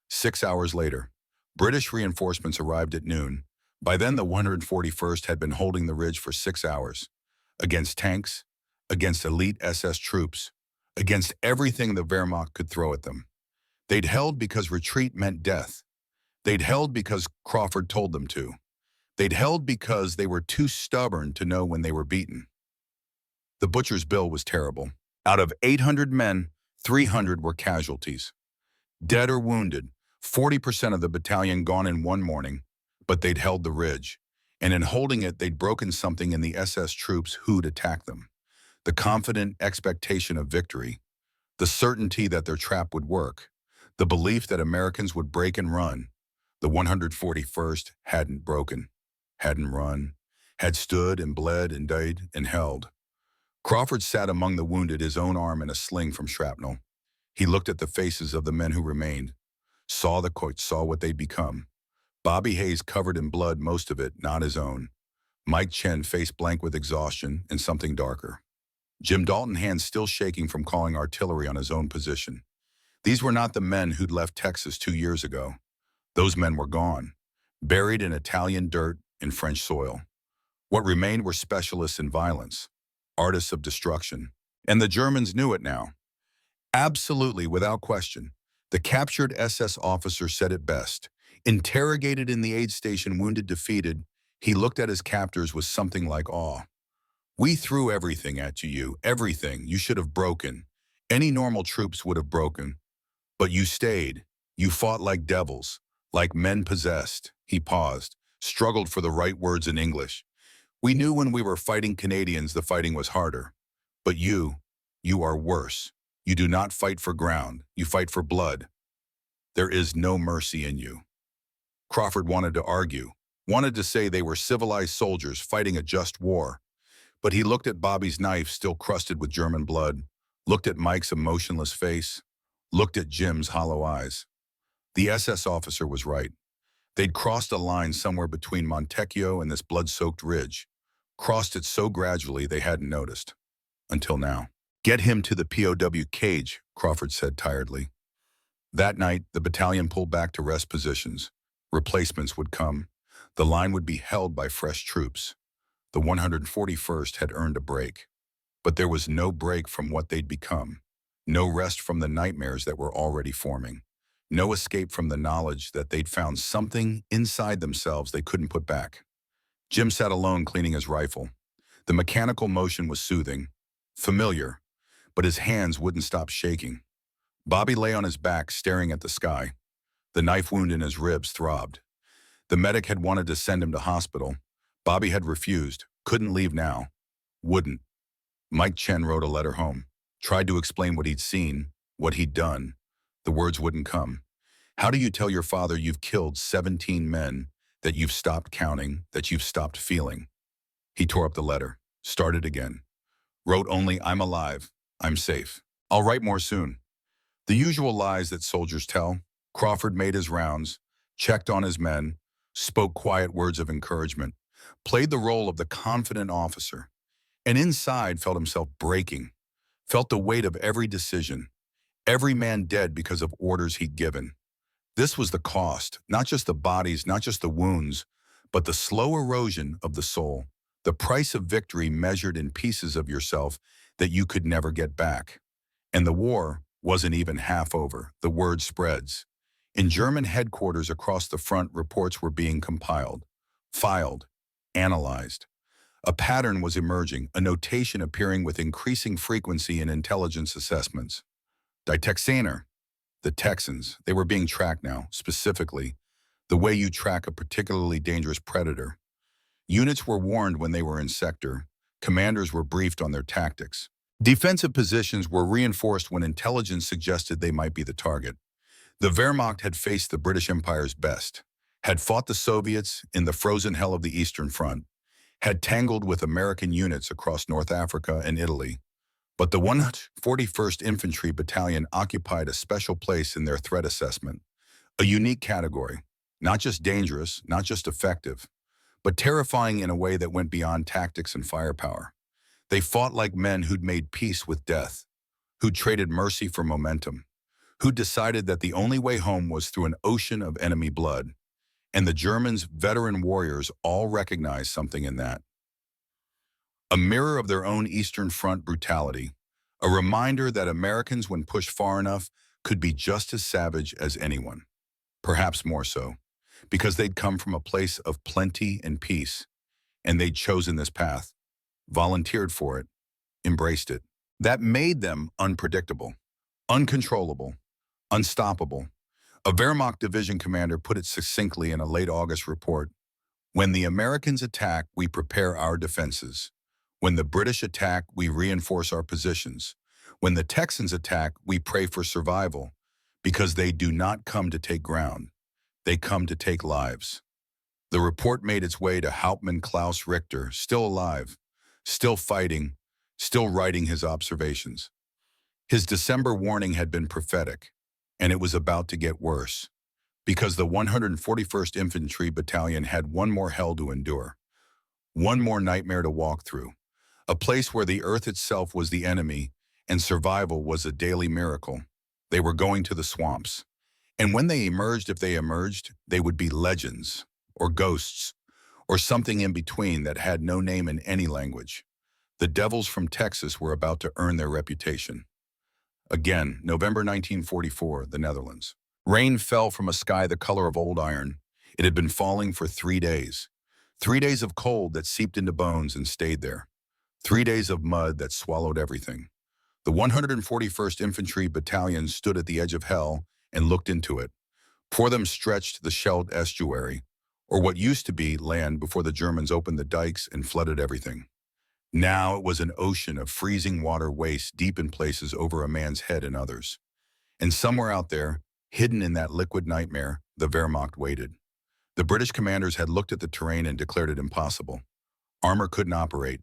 6 hours later, British reinforcements arrived at noon. By then, the 141st had been holding the ridge for 6 hours, against tanks, against elite SS troops, against everything the Wehrmacht could throw at them. They'd held because retreat meant death. They'd held because Crawford told them to. They'd held because they were too stubborn to know when they were beaten. The butcher's bill was terrible. Out of 800 men, 300 were casualties. Dead or wounded, 40% of the battalion gone in one morning, but they'd held the ridge. And in holding it, they'd broken something in the SS troops who'd attacked them. The confident expectation of victory. The certainty that their trap would work, the belief that Americans would break and run. The 141st hadn't broken, hadn't run, had stood and bled and died and held. Crawford sat among the wounded, his own arm in a sling from shrapnel. He looked at the faces of the men who remained, saw the quotes, saw what they'd become. Bobby Hayes covered in blood, most of it not his own. Mike Chen face blank with exhaustion and something darker. Jim Dalton, hands still shaking from calling artillery on his own position. These were not the men who'd left Texas 2 years ago. Those men were gone, buried in Italian dirt and French soil. What remained were specialists in violence, artists of destruction. And the Germans knew it now. Absolutely, without question. The captured SS officer said it best. Interrogated in the aid station, wounded, defeated, he looked at his captors with something like awe. "We threw everything at you, everything. You should have broken. Any normal troops would have broken. But you stayed. You fought like devils, like men possessed." He paused, struggled for the right words in English. "We knew when we were fighting Canadians the fighting was harder. But you are worse. You do not fight for ground. You fight for blood. There is no mercy in you." Crawford wanted to argue, wanted to say they were civilized soldiers fighting a just war. But he looked at Bobby's knife still crusted with German blood, looked at Mike's emotionless face, looked at Jim's hollow eyes. The SS officer was right. They'd crossed a line somewhere between Montecchio and this blood-soaked ridge, crossed it so gradually they hadn't noticed. Until now. "Get him to the POW cage," Crawford said tiredly. That night, the battalion pulled back to rest positions. Replacements would come. The line would be held by fresh troops. The 141st had earned a break. But there was no break from what they'd become. No rest from the nightmares that were already forming. No escape from the knowledge that they'd found something inside themselves they couldn't put back. Jim sat alone cleaning his rifle. The mechanical motion was soothing, familiar, but his hands wouldn't stop shaking. Bobby lay on his back, staring at the sky. The knife wound in his ribs throbbed. The medic had wanted to send him to hospital. Bobby had refused, couldn't leave now, wouldn't. Mike Chen wrote a letter home, tried to explain what he'd seen, what he'd done. The words wouldn't come. How do you tell your father you've killed 17 men, that you've stopped counting, that you've stopped feeling? He tore up the letter, started again. Wrote only, "I'm alive, I'm safe. I'll write more soon." The usual lies that soldiers tell. Crawford made his rounds, checked on his men, spoke quiet words of encouragement, played the role of the confident officer, and inside felt himself breaking, felt the weight of every decision, every man dead because of orders he'd given. This was the cost, not just the bodies, not just the wounds, but the slow erosion of the soul, the price of victory measured in pieces of yourself that you could never get back. And the war wasn't even half over. The word spreads. In German headquarters across the front, reports were being compiled, filed, analyzed. A pattern was emerging, a notation appearing with increasing frequency in intelligence assessments. Die Texaner, the Texans, they were being tracked now, specifically, the way you track a particularly dangerous predator. Units were warned when they were in sector. Commanders were briefed on their tactics. Defensive positions were reinforced when intelligence suggested they might be the target. The Wehrmacht had faced the British Empire's best, had fought the Soviets in the frozen hell of the Eastern Front, had tangled with American units across North Africa and Italy. But the 141st Infantry Battalion occupied a special place in their threat assessment, a unique category, not just dangerous, not just effective, but terrifying in a way that went beyond tactics and firepower. They fought like men who'd made peace with death, who'd traded mercy for momentum, who'd decided that the only way home was through an ocean of enemy blood. And the Germans' veteran warriors all recognized something in that. A mirror of their own Eastern Front brutality, a reminder that Americans, when pushed far enough, could be just as savage as anyone. Perhaps more so, because they'd come from a place of plenty and peace, and they'd chosen this path, volunteered for it, embraced it. That made them unpredictable, uncontrollable, unstoppable. A Wehrmacht division commander put it succinctly in a late August report: "When the Americans attack, we prepare our defenses. When the British attack, we reinforce our positions. When the Texans attack, we pray for survival because they do not come to take ground. They come to take lives. The report made its way to Hauptmann Klaus Richter, still alive, still fighting, still writing his observations. His December warning had been prophetic, and it was about to get worse, because the 141st Infantry Battalion had one more hell to endure, one more nightmare to walk through, a place where the earth itself was the enemy and survival was a daily miracle. They were going to the swamps. And when they emerged, if they emerged, they would be legends, or ghosts, or something in between that had no name in any language. The devils from Texas were about to earn their reputation. Again, November 1944, the Netherlands. Rain fell from a sky the color of old iron. It had been falling for 3 days. 3 days of cold that seeped into bones and stayed there. 3 days of mud that swallowed everything. The 141st Infantry Battalion stood at the edge of hell and looked into it. For them stretched the shelled estuary, or what used to be land before the Germans opened the dikes and flooded everything. Now it was an ocean of freezing water waist deep in places over a man's head and others. And somewhere out there, hidden in that liquid nightmare, the Wehrmacht waited. The British commanders had looked at the terrain and declared it impossible. Armor couldn't operate.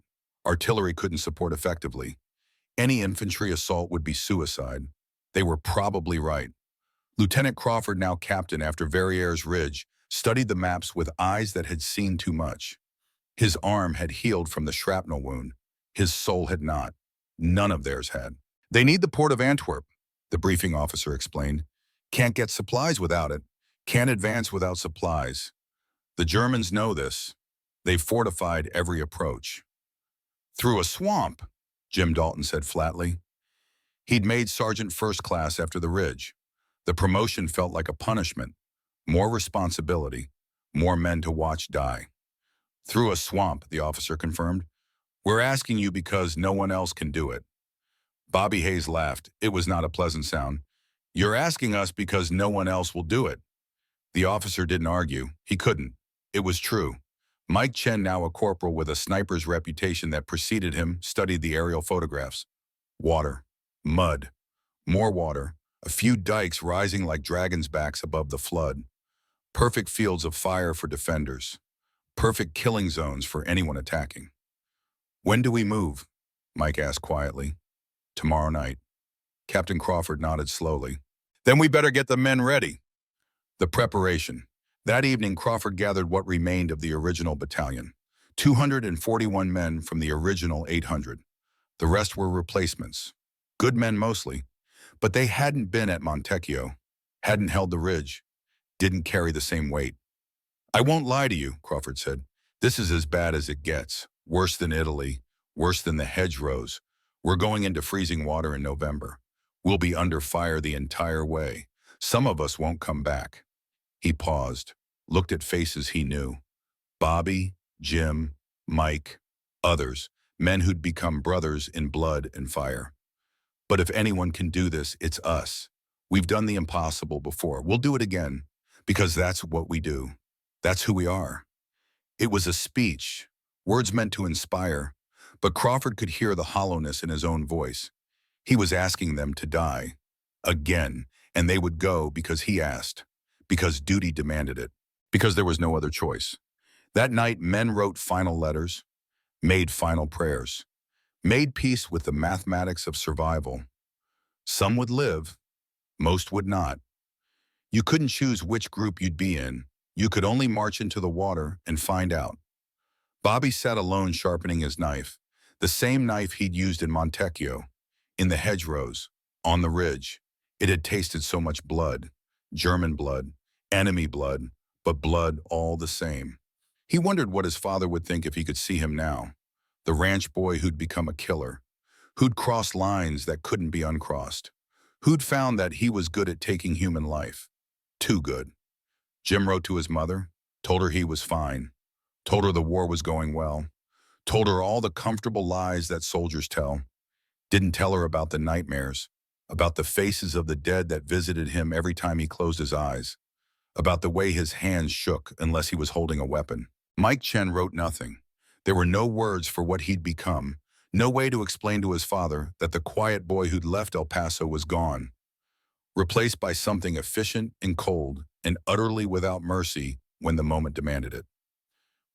Artillery couldn't support effectively. Any infantry assault would be suicide. They were probably right. Lieutenant Crawford, now captain after Verrières Ridge, studied the maps with eyes that had seen too much. His arm had healed from the shrapnel wound. His soul had not. None of theirs had. They need the port of Antwerp, the briefing officer explained. Can't get supplies without it. Can't advance without supplies. The Germans know this. They've fortified every approach. Through a swamp, Jim Dalton said flatly. He'd made sergeant first class after the Ridge. The promotion felt like a punishment. More responsibility. More men to watch die. Through a swamp, the officer confirmed. We're asking you because no one else can do it. Bobby Hayes laughed. It was not a pleasant sound. You're asking us because no one else will do it. The officer didn't argue. He couldn't. It was true. Mike Chen, now a corporal with a sniper's reputation that preceded him, studied the aerial photographs. Water. Mud. More water. A few dikes rising like dragons' backs above the flood. Perfect fields of fire for defenders. Perfect killing zones for anyone attacking. When do we move? Mike asked quietly. Tomorrow night. Captain Crawford nodded slowly. Then we better get the men ready. The preparation. That evening, Crawford gathered what remained of the original battalion. 241 men from the original 800. The rest were replacements. Good men mostly. But they hadn't been at Montecchio, hadn't held the ridge, didn't carry the same weight. I won't lie to you, Crawford said. This is as bad as it gets. Worse than Italy, worse than the hedgerows. We're going into freezing water in November. We'll be under fire the entire way. Some of us won't come back. He paused, looked at faces he knew. Bobby, Jim, Mike, others, men who'd become brothers in blood and fire. But if anyone can do this, it's us. We've done the impossible before. We'll do it again, because that's what we do. That's who we are. It was a speech, words meant to inspire, but Crawford could hear the hollowness in his own voice. He was asking them to die, again, and they would go because he asked, because duty demanded it, because there was no other choice. That night, men wrote final letters, made final prayers, made peace with the mathematics of survival. Some would live, most would not. You couldn't choose which group you'd be in. You could only march into the water and find out. Bobby sat alone sharpening his knife, the same knife he'd used in Montecchio, in the hedgerows, on the ridge. It had tasted so much blood, German blood, enemy blood, but blood all the same. He wondered what his father would think if he could see him now, the ranch boy who'd become a killer, who'd crossed lines that couldn't be uncrossed, who'd found that he was good at taking human life. Too good. Jim wrote to his mother, told her he was fine, told her the war was going well, told her all the comfortable lies that soldiers tell, didn't tell her about the nightmares, about the faces of the dead that visited him every time he closed his eyes, about the way his hands shook unless he was holding a weapon. Mike Chen wrote nothing. There were no words for what he'd become, No way to explain to his father that the quiet boy who'd left El Paso was gone, replaced by something efficient and cold and utterly without mercy when the moment demanded it.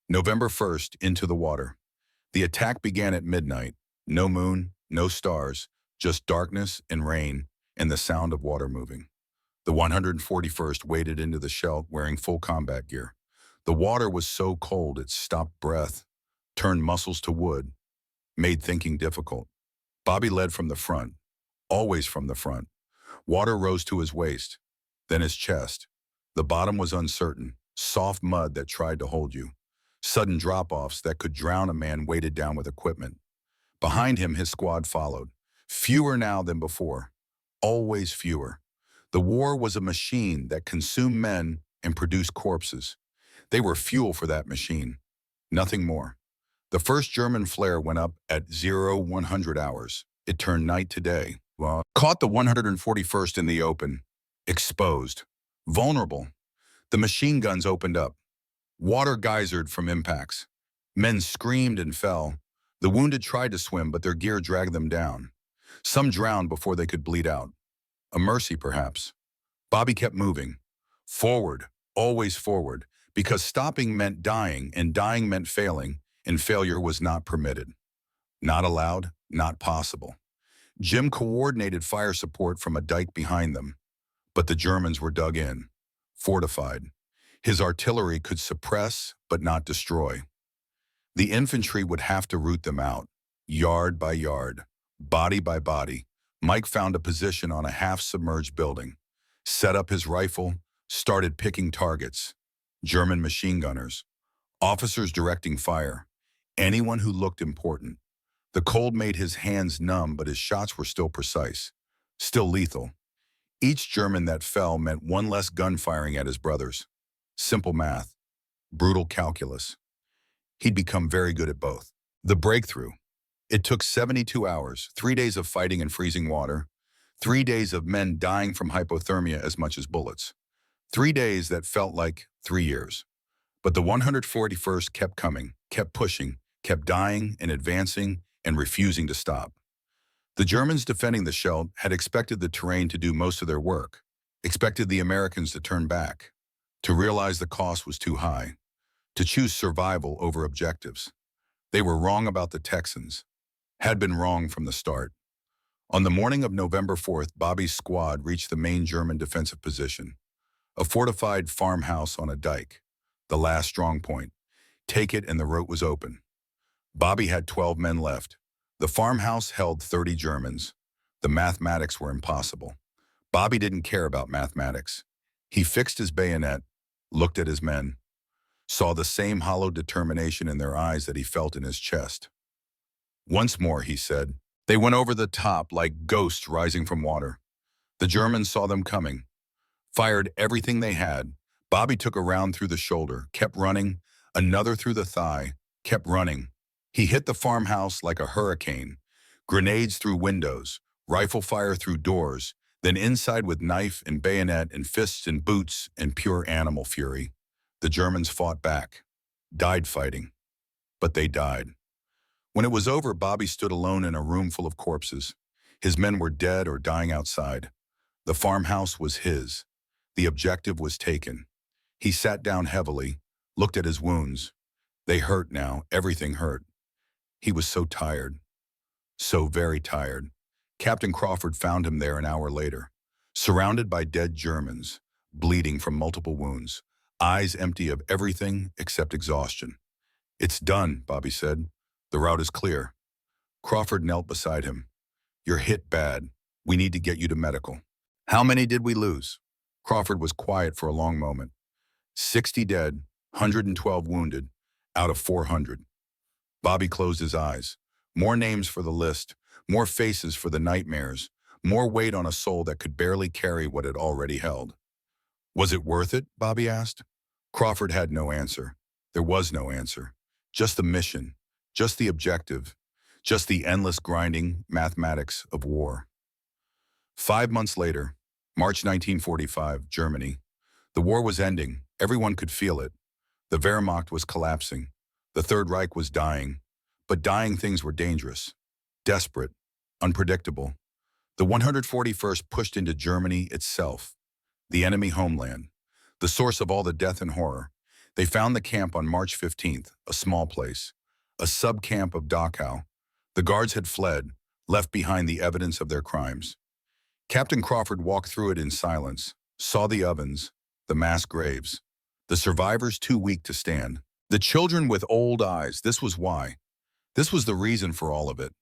November 1st, into the water. The attack began at midnight. No moon, no stars, just darkness and rain and the sound of water moving. The 141st waded into the Scheldt wearing full combat gear. The water was so cold it stopped breath, turned muscles to wood, made thinking difficult. Bobby led from the front, always from the front. Water rose to his waist, then his chest. The bottom was uncertain, soft mud that tried to hold you. Sudden drop-offs that could drown a man weighted down with equipment. Behind him, his squad followed. Fewer now than before. Always fewer. The war was a machine that consumed men and produced corpses. They were fuel for that machine. Nothing more. The first German flare went up at 0100 hours. It turned night to day. Caught the 141st in the open. Exposed. Vulnerable. The machine guns opened up. Water geysered from impacts. Men screamed and fell. The wounded tried to swim, but their gear dragged them down. Some drowned before they could bleed out. A mercy, perhaps. Bobby kept moving. Forward, always forward, because stopping meant dying, and dying meant failing, and failure was not permitted. Not allowed, not possible. Jim coordinated fire support from a dike behind them, but the Germans were dug in, fortified. His artillery could suppress, but not destroy. The infantry would have to root them out, yard by yard, body by body. Mike found a position on a half-submerged building, set up his rifle, started picking targets. German machine gunners, officers directing fire, anyone who looked important. The cold made his hands numb, but his shots were still precise, still lethal. Each German that fell meant one less gun firing at his brothers. Simple math, brutal calculus. He'd become very good at both. The breakthrough. It took 72 hours, 3 days of fighting in freezing water, 3 days of men dying from hypothermia as much as bullets. 3 days that felt like 3 years. But the 141st kept coming, kept pushing, kept dying and advancing and refusing to stop. The Germans defending the Scheldt had expected the terrain to do most of their work, expected the Americans to turn back, to realize the cost was too high, to choose survival over objectives. They were wrong about the Texans, had been wrong from the start. On the morning of November 4th, Bobby's squad reached the main German defensive position, a fortified farmhouse on a dike, the last strong point. Take it and the road was open. Bobby had 12 men left. The farmhouse held 30 Germans. The mathematics were impossible. Bobby didn't care about mathematics. He fixed his bayonet, looked at his men, saw the same hollow determination in their eyes that he felt in his chest. Once more, he said. They went over the top like ghosts rising from water. The Germans saw them coming, fired everything they had. Bobby took a round through the shoulder, kept running, another through the thigh, kept running. He hit the farmhouse like a hurricane, grenades through windows, rifle fire through doors, then inside with knife and bayonet and fists and boots and pure animal fury. The Germans fought back, died fighting, but they died. When it was over, Bobby stood alone in a room full of corpses. His men were dead or dying outside. The farmhouse was his. The objective was taken. He sat down heavily, looked at his wounds. They hurt now, everything hurt. He was so tired, so very tired. Captain Crawford found him there an hour later, surrounded by dead Germans, bleeding from multiple wounds, eyes empty of everything except exhaustion. It's done, Bobby said. The route is clear. Crawford knelt beside him. You're hit bad. We need to get you to medical. How many did we lose? Crawford was quiet for a long moment. 60 dead, 112 wounded, out of 400. Bobby closed his eyes. More names for the list, more faces for the nightmares, more weight on a soul that could barely carry what it already held. Was it worth it? Bobby asked. Crawford had no answer. There was no answer. Just the mission, just the objective, just the endless grinding mathematics of war. 5 months later, March 1945, Germany. The war was ending. Everyone could feel it. The Wehrmacht was collapsing. The Third Reich was dying. But dying things were dangerous. desperate, unpredictable. The 141st pushed into Germany itself, the enemy homeland, the source of all the death and horror. They found the camp on March 15th, a small place, a sub-camp of Dachau. The guards had fled, left behind the evidence of their crimes. Captain Crawford walked through it in silence, saw the ovens, the mass graves, the survivors too weak to stand, the children with old eyes. This was why. This was the reason for all of it.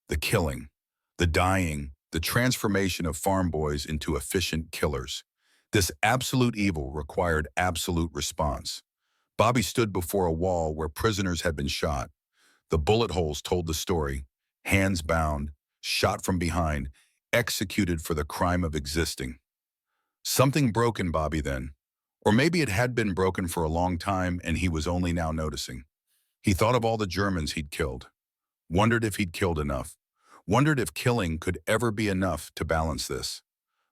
The killing, the dying, the transformation of farm boys into efficient killers. This absolute evil required absolute response. Bobby stood before a wall where prisoners had been shot. The bullet holes told the story. Hands bound, shot from behind, executed for the crime of existing. Something broke in Bobby then. Or maybe it had been broken for a long time and he was only now noticing. He thought of all the Germans he'd killed. Wondered if he'd killed enough. Wondered if killing could ever be enough to balance this.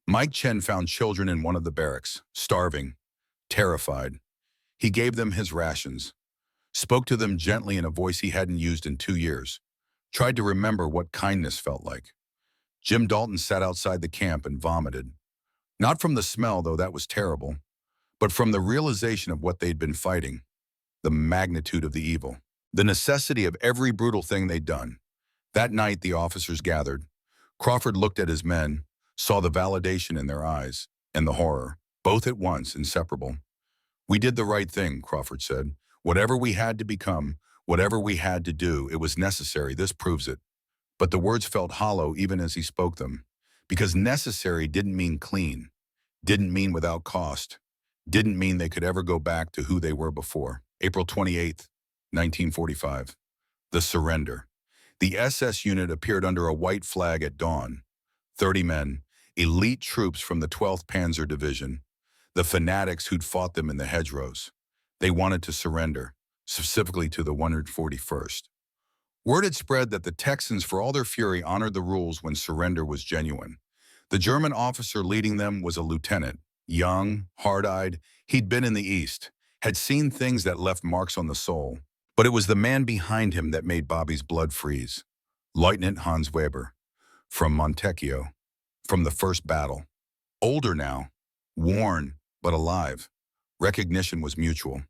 Mike Chen found children in one of the barracks, starving, terrified. He gave them his rations, spoke to them gently in a voice he hadn't used in 2 years, tried to remember what kindness felt like. Jim Dalton sat outside the camp and vomited. Not from the smell, though that was terrible, but from the realization of what they'd been fighting, the magnitude of the evil, the necessity of every brutal thing they'd done. That night, the officers gathered. Crawford looked at his men, saw the validation in their eyes, and the horror, both at once, inseparable. "We did the right thing," Crawford said. "Whatever we had to become, whatever we had to do, it was necessary. This proves it." But the words felt hollow even as he spoke them, because necessary didn't mean clean, didn't mean without cost, didn't mean they could ever go back to who they were before. April 28th, 1945. The surrender. The SS unit appeared under a white flag at dawn. 30 men, elite troops from the 12th Panzer Division, the fanatics who'd fought them in the hedgerows. They wanted to surrender, specifically to the 141st. Word had spread that the Texans, for all their fury, honored the rules when surrender was genuine. The German officer leading them was a lieutenant, young, hard-eyed. He'd been in the East, had seen things that left marks on the soul. But it was the man behind him that made Bobby's blood freeze. Lieutenant Hans Weber, from Montecchio, from the first battle. Older now, worn, but alive. Recognition was mutual.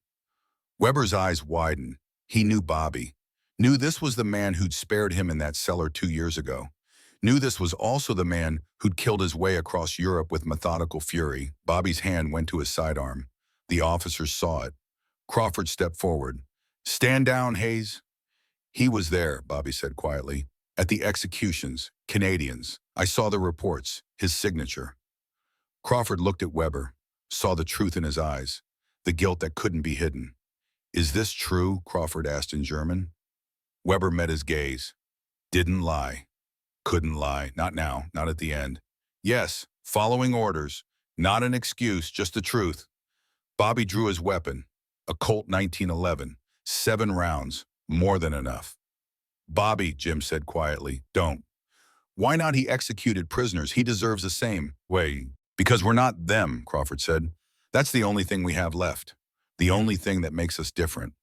Weber's eyes widened. He knew Bobby. Knew this was the man who'd spared him in that cellar 2 years ago. Knew this was also the man who'd killed his way across Europe with methodical fury. Bobby's hand went to his sidearm. The officers saw it. Crawford stepped forward. "Stand down, Hayes." "He was there," Bobby said quietly. "At the executions, Canadians. I saw the reports, his signature." Crawford looked at Weber, saw the truth in his eyes, the guilt that couldn't be hidden. "Is this true?" Crawford asked in German. Weber met his gaze. "Didn't lie. Couldn't lie. Not now, not at the end. Yes, following orders. Not an excuse, just the truth." Bobby drew his weapon, a Colt 1911, 7 rounds, more than enough. "Bobby," Jim said quietly, "don't. Why not? He executed prisoners. He deserves the same way." "Because we're not them," Crawford said. "That's the only thing we have left. The only thing that makes us different."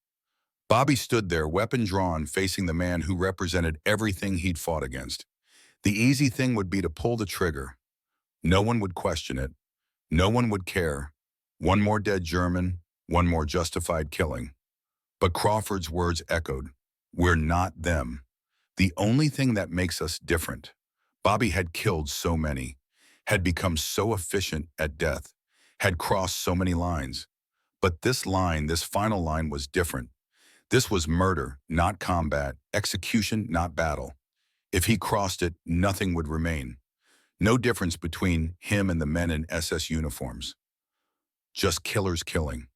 Bobby stood there, weapon drawn, facing the man who represented everything he'd fought against. The easy thing would be to pull the trigger. No one would question it. No one would care. One more dead German, one more justified killing. But Crawford's words echoed. "We're not them. The only thing that makes us different." Bobby had killed so many, had become so efficient at death, had crossed so many lines. But this line, this final line, was different. This was murder, not combat, execution, not battle. If he crossed it, nothing would remain. No difference between him and the men in SS uniforms. Just killers killing.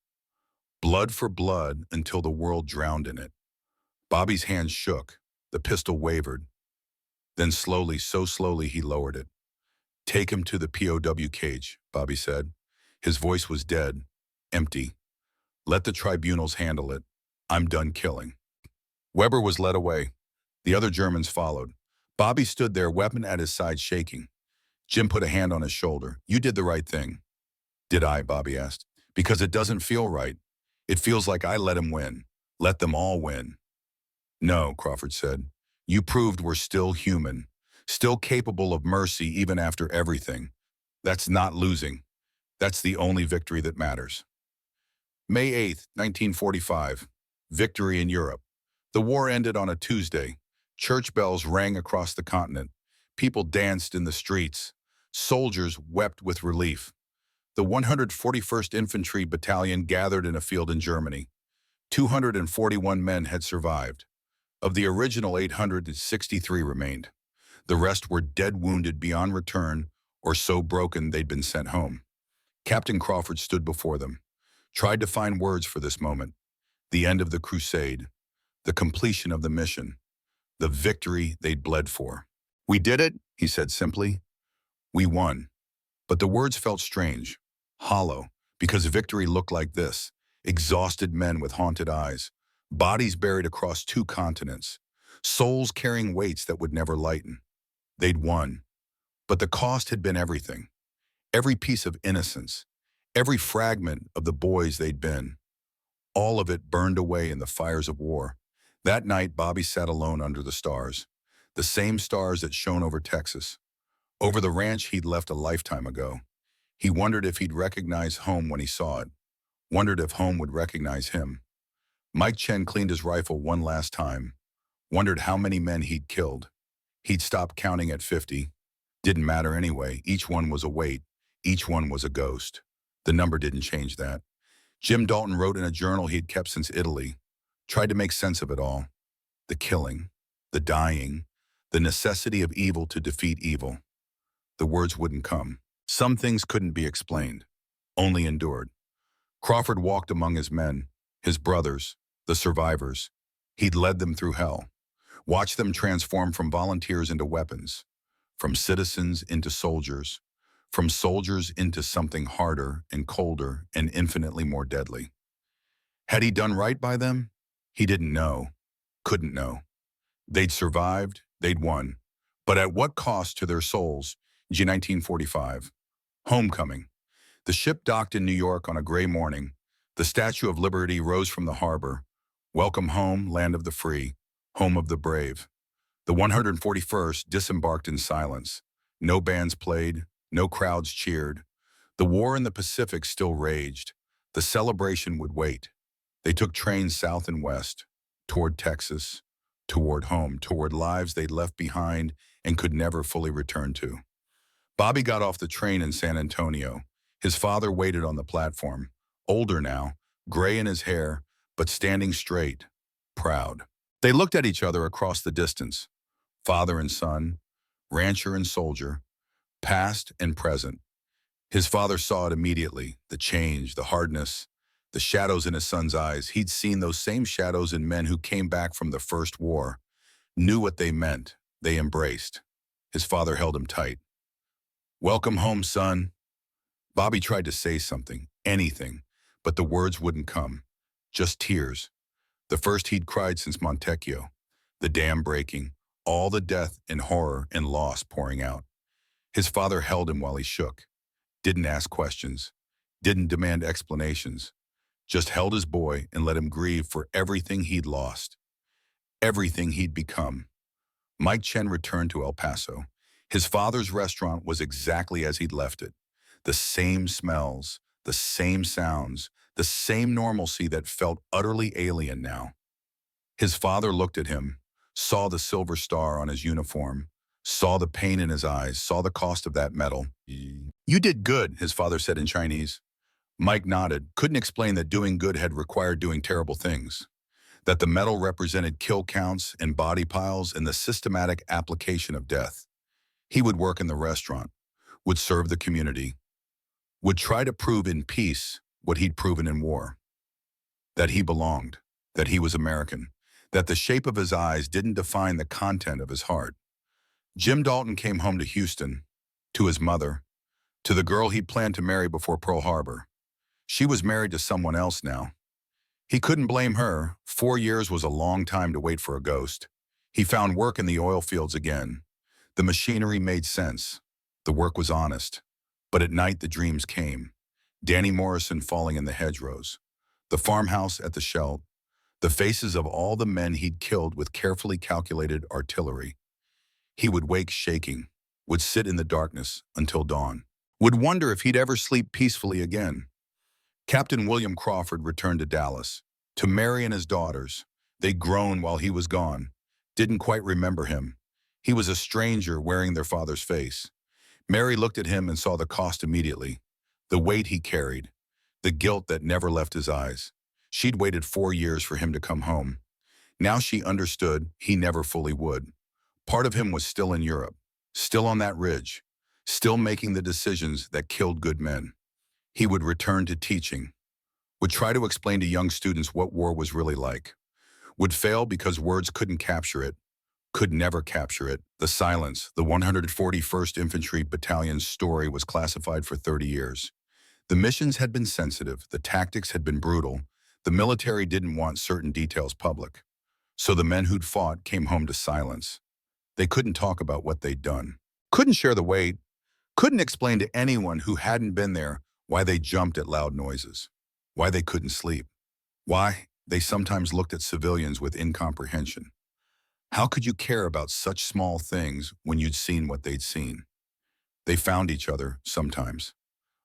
Blood for blood until the world drowned in it. Bobby's hands shook. The pistol wavered. Then slowly, so slowly, he lowered it. "Take him to the POW cage," Bobby said. His voice was dead, empty. "Let the tribunals handle it. I'm done killing." Weber was led away. The other Germans followed. Bobby stood there, weapon at his side, shaking. Jim put a hand on his shoulder. "You did the right thing." "Did I?" Bobby asked. "Because it doesn't feel right. It feels like I let him win. Let them all win." "No," Crawford said. You proved we're still human, still capable of mercy even after everything. That's not losing. That's the only victory that matters. May 8th, 1945. Victory in Europe. The war ended on a Tuesday. Church bells rang across the continent. People danced in the streets. Soldiers wept with relief. The 141st Infantry Battalion gathered in a field in Germany. 241 men had survived. Of the original 863 remained. The rest were dead wounded beyond return or so broken they'd been sent home. Captain Crawford stood before them, tried to find words for this moment, the end of the crusade, the completion of the mission, the victory they'd bled for. "We did it," he said simply. "We won." But the words felt strange, hollow, because victory looked like this: exhausted men with haunted eyes, bodies buried across 2 continents, souls carrying weights that would never lighten. They'd won, but the cost had been everything. Every piece of innocence, every fragment of the boys they'd been, all of it burned away in the fires of war. That night, Bobby sat alone under the stars, the same stars that shone over Texas, over the ranch he'd left a lifetime ago. He wondered if he'd recognize home when he saw it, wondered if home would recognize him. Mike Chen cleaned his rifle one last time, wondered how many men he'd killed. He'd stopped counting at 50. Didn't matter anyway. Each one was a weight. Each one was a ghost. The number didn't change that. Jim Dalton wrote in a journal he'd kept since Italy, tried to make sense of it all. The killing, the dying, the necessity of evil to defeat evil. The words wouldn't come. Some things couldn't be explained, only endured. Crawford walked among his men, his brothers, the survivors. He'd led them through hell, watched them transform from volunteers into weapons, from citizens into soldiers, from soldiers into something harder and colder and infinitely more deadly. Had he done right by them? He didn't know, couldn't know. They'd survived, they'd won. But at what cost to their souls? 1945. Homecoming. The ship docked in New York on a gray morning. The Statue of Liberty rose from the harbor. Welcome home, land of the free, home of the brave. The 141st disembarked in silence. No bands played, no crowds cheered. The war in the Pacific still raged. The celebration would wait. They took trains south and west, toward Texas, toward home, toward lives they'd left behind and could never fully return to. Bobby got off the train in San Antonio. His father waited on the platform, older now, gray in his hair, but standing straight, proud. They looked at each other across the distance, father and son, rancher and soldier, past and present. His father saw it immediately, the change, the hardness, the shadows in his son's eyes. He'd seen those same shadows in men who came back from the first war, knew what they meant, they embraced. His father held him tight. "Welcome home, son." Bobby tried to say something, anything, but the words wouldn't come, just tears. The first he'd cried since Montecchio, the dam breaking, all the death and horror and loss pouring out. His father held him while he shook, didn't ask questions, didn't demand explanations, just held his boy and let him grieve for everything he'd lost, everything he'd become. Mike Chen returned to El Paso. His father's restaurant was exactly as he'd left it. The same smells, the same sounds, the same normalcy that felt utterly alien now. His father looked at him, saw the silver star on his uniform, saw the pain in his eyes, saw the cost of that medal. "You did good," his father said in Chinese. Mike nodded, couldn't explain that doing good had required doing terrible things, that the medal represented kill counts and body piles and the systematic application of death. He would work in the restaurant, would serve the community, would try to prove in peace what he'd proven in war, that he belonged, that he was American, that the shape of his eyes didn't define the content of his heart. Jim Dalton came home to Houston, to his mother, to the girl he'd planned to marry before Pearl Harbor. She was married to someone else now. He couldn't blame her. 4 years was a long time to wait for a ghost. He found work in the oil fields again. The machinery made sense. The work was honest. But at night the dreams came. Danny Morrison falling in the hedgerows. The farmhouse at the Scheldt. The faces of all the men he'd killed with carefully calculated artillery. He would wake shaking, would sit in the darkness until dawn, would wonder if he'd ever sleep peacefully again. Captain William Crawford returned to Dallas, to Mary and his daughters. They'd grown while he was gone, didn't quite remember him. He was a stranger wearing their father's face. Mary looked at him and saw the cost immediately, the weight he carried, the guilt that never left his eyes. She'd waited 4 years for him to come home. Now she understood he never fully would. Part of him was still in Europe, still on that ridge, still making the decisions that killed good men. He would return to teaching, would try to explain to young students what war was really like, would fail because words couldn't capture it, could never capture it. The silence, the 141st Infantry Battalion's story was classified for 30 years. The missions had been sensitive, the tactics had been brutal, the military didn't want certain details public. So the men who'd fought came home to silence. They couldn't talk about what they'd done, couldn't share the weight, couldn't explain to anyone who hadn't been there why they jumped at loud noises, why they couldn't sleep, why they sometimes looked at civilians with incomprehension. How could you care about such small things when you'd seen what they'd seen? They found each other sometimes.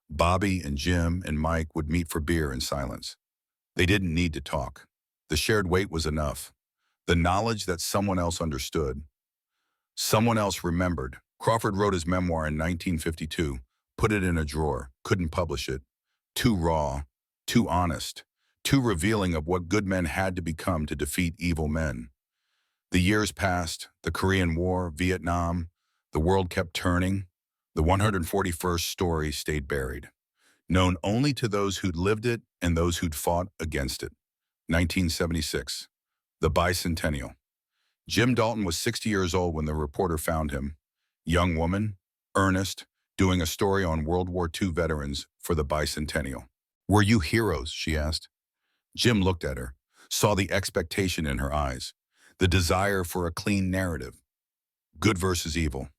Bobby and Jim and Mike would meet for beer in silence. They didn't need to talk. The shared weight was enough. The knowledge that someone else understood, someone else remembered. Crawford wrote his memoir in 1952, put it in a drawer, couldn't publish it. Too raw, too honest, too revealing of what good men had to become to defeat evil men. The years passed, the Korean War, Vietnam, the world kept turning. The 141st story stayed buried, known only to those who'd lived it and those who'd fought against it. 1976, the bicentennial. Jim Dalton was 60 years old when the reporter found him. Young woman, earnest, doing a story on World War II veterans for the bicentennial. "Were you heroes?" she asked. Jim looked at her, saw the expectation in her eyes, the desire for a clean narrative. Good versus evil.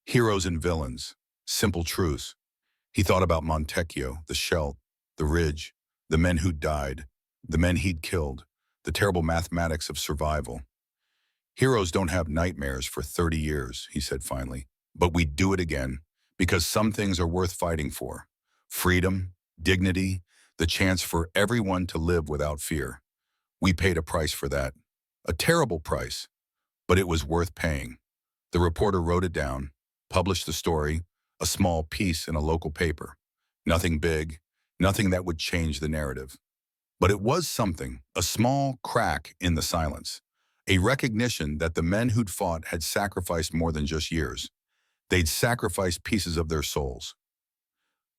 Heroes and villains. Simple truths. He thought about Montecchio, the Scheldt, the Ridge, the men who'd died, the men he'd killed, the terrible mathematics of survival. "Heroes don't have nightmares for 30 years, he said finally, "but we do it again because some things are worth fighting for. Freedom, dignity, the chance for everyone to live without fear. We paid a price for that. A terrible price, but it was worth paying." The reporter wrote it down, published the story, a small piece in a local paper. Nothing big, nothing that would change the narrative. But it was something, a small crack in the silence, a recognition that the men who'd fought had sacrificed more than just years. They'd sacrificed pieces of their souls.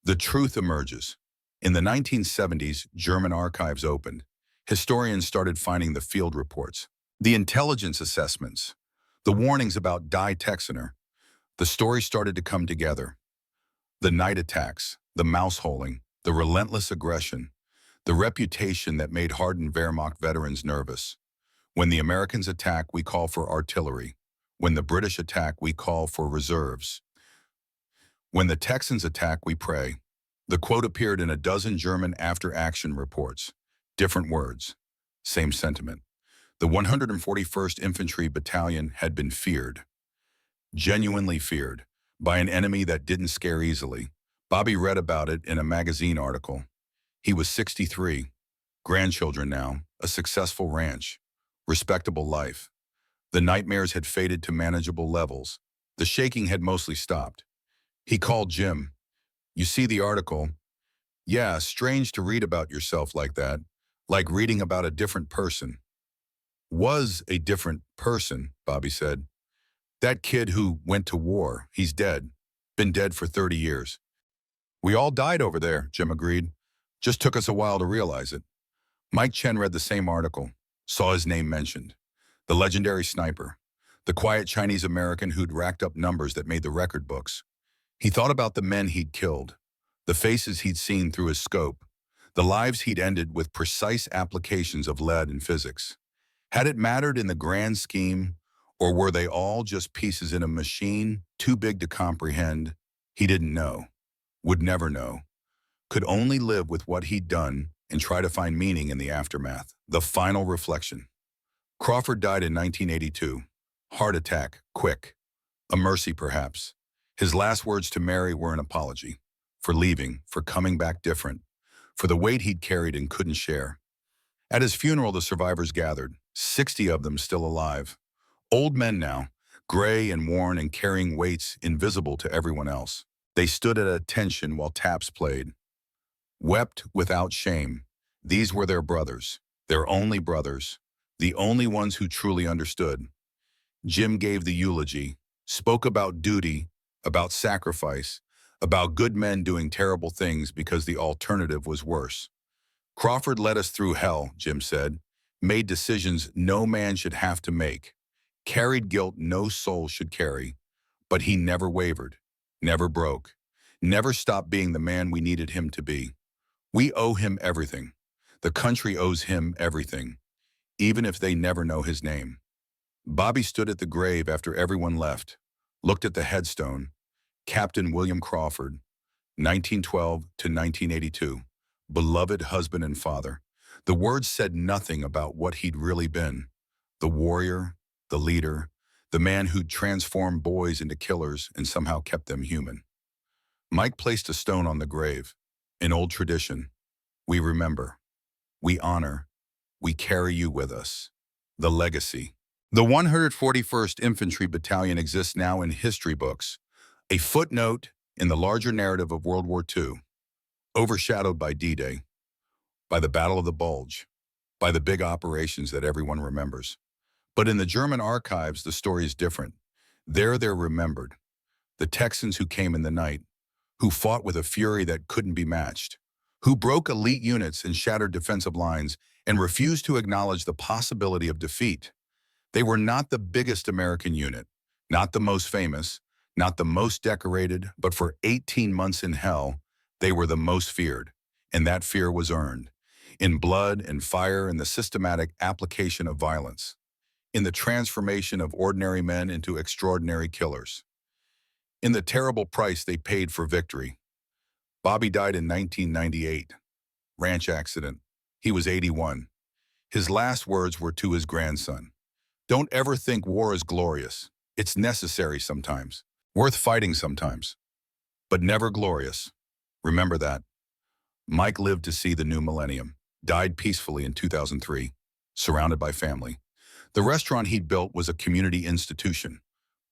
The truth emerges. In the 1970s, German archives opened. Historians started finding the field reports, the intelligence assessments, the warnings about Die Texaner. The story started to come together. The night attacks, the mouse-holing, the relentless aggression, the reputation that made hardened Wehrmacht veterans nervous. When the Americans attack, we call for artillery. When the British attack, we call for reserves. When the Texans attack, we pray. The quote appeared in a dozen German after-action reports. Different words, same sentiment. The 141st Infantry Battalion had been feared. Genuinely feared, by an enemy that didn't scare easily. Bobby read about it in a magazine article. He was 63, grandchildren now, a successful ranch, respectable life. The nightmares had faded to manageable levels. The shaking had mostly stopped. He called Jim. "You see the article?" "Yeah, strange to read about yourself like that, like reading about a different person." "Was a different person," Bobby said. "That kid who went to war, he's dead. Been dead for 30 years. "We all died over there," Jim agreed. "Just took us a while to realize it." Mike Chen read the same article, saw his name mentioned. The legendary sniper, the quiet Chinese American who'd racked up numbers that made the record books. He thought about the men he'd killed, the faces he'd seen through his scope, the lives he'd ended with precise applications of lead and physics. Had it mattered in the grand scheme, or were they all just pieces in a machine too big to comprehend? He didn't know, would never know, could only live with what he'd done and try to find meaning in the aftermath. The final reflection. Crawford died in 1982. Heart attack, quick. A mercy, perhaps. His last words to Mary were an apology. For leaving, for coming back different, for the weight he'd carried and couldn't share. At his funeral, the survivors gathered, 60 of them still alive. Old men now, gray and worn and carrying weights invisible to everyone else. They stood at attention while taps played. Wept without shame. These were their brothers, their only brothers, the only ones who truly understood. Jim gave the eulogy, spoke about duty, about sacrifice, about good men doing terrible things because the alternative was worse. Crawford led us through hell, Jim said, made decisions no man should have to make, carried guilt no soul should carry, but he never wavered, never broke, never stopped being the man we needed him to be. We owe him everything. The country owes him everything, even if they never know his name. Bobby stood at the grave after everyone left, looked at the headstone, Captain William Crawford, 1912 to 1982, beloved husband and father. The words said nothing about what he'd really been. The warrior, the leader, the man who'd transformed boys into killers and somehow kept them human. Mike placed a stone on the grave, an old tradition. We remember, we honor, we carry you with us. The legacy. The 141st Infantry Battalion exists now in history books, a footnote in the larger narrative of World War II, overshadowed by D-Day, by the Battle of the Bulge, by the big operations that everyone remembers. But in the German archives, the story is different. There they're remembered. The Texans who came in the night, who fought with a fury that couldn't be matched, who broke elite units and shattered defensive lines and refused to acknowledge the possibility of defeat. They were not the biggest American unit, not the most famous, not the most decorated, but for 18 months in hell, they were the most feared, and that fear was earned in blood and fire and the systematic application of violence, in the transformation of ordinary men into extraordinary killers, in the terrible price they paid for victory. Bobby died in 1998, ranch accident. He was 81. His last words were to his grandson. Don't ever think war is glorious. It's necessary sometimes, worth fighting sometimes, but never glorious. Remember that. Mike lived to see the new millennium, died peacefully in 2003, surrounded by family. The restaurant he'd built was a community institution,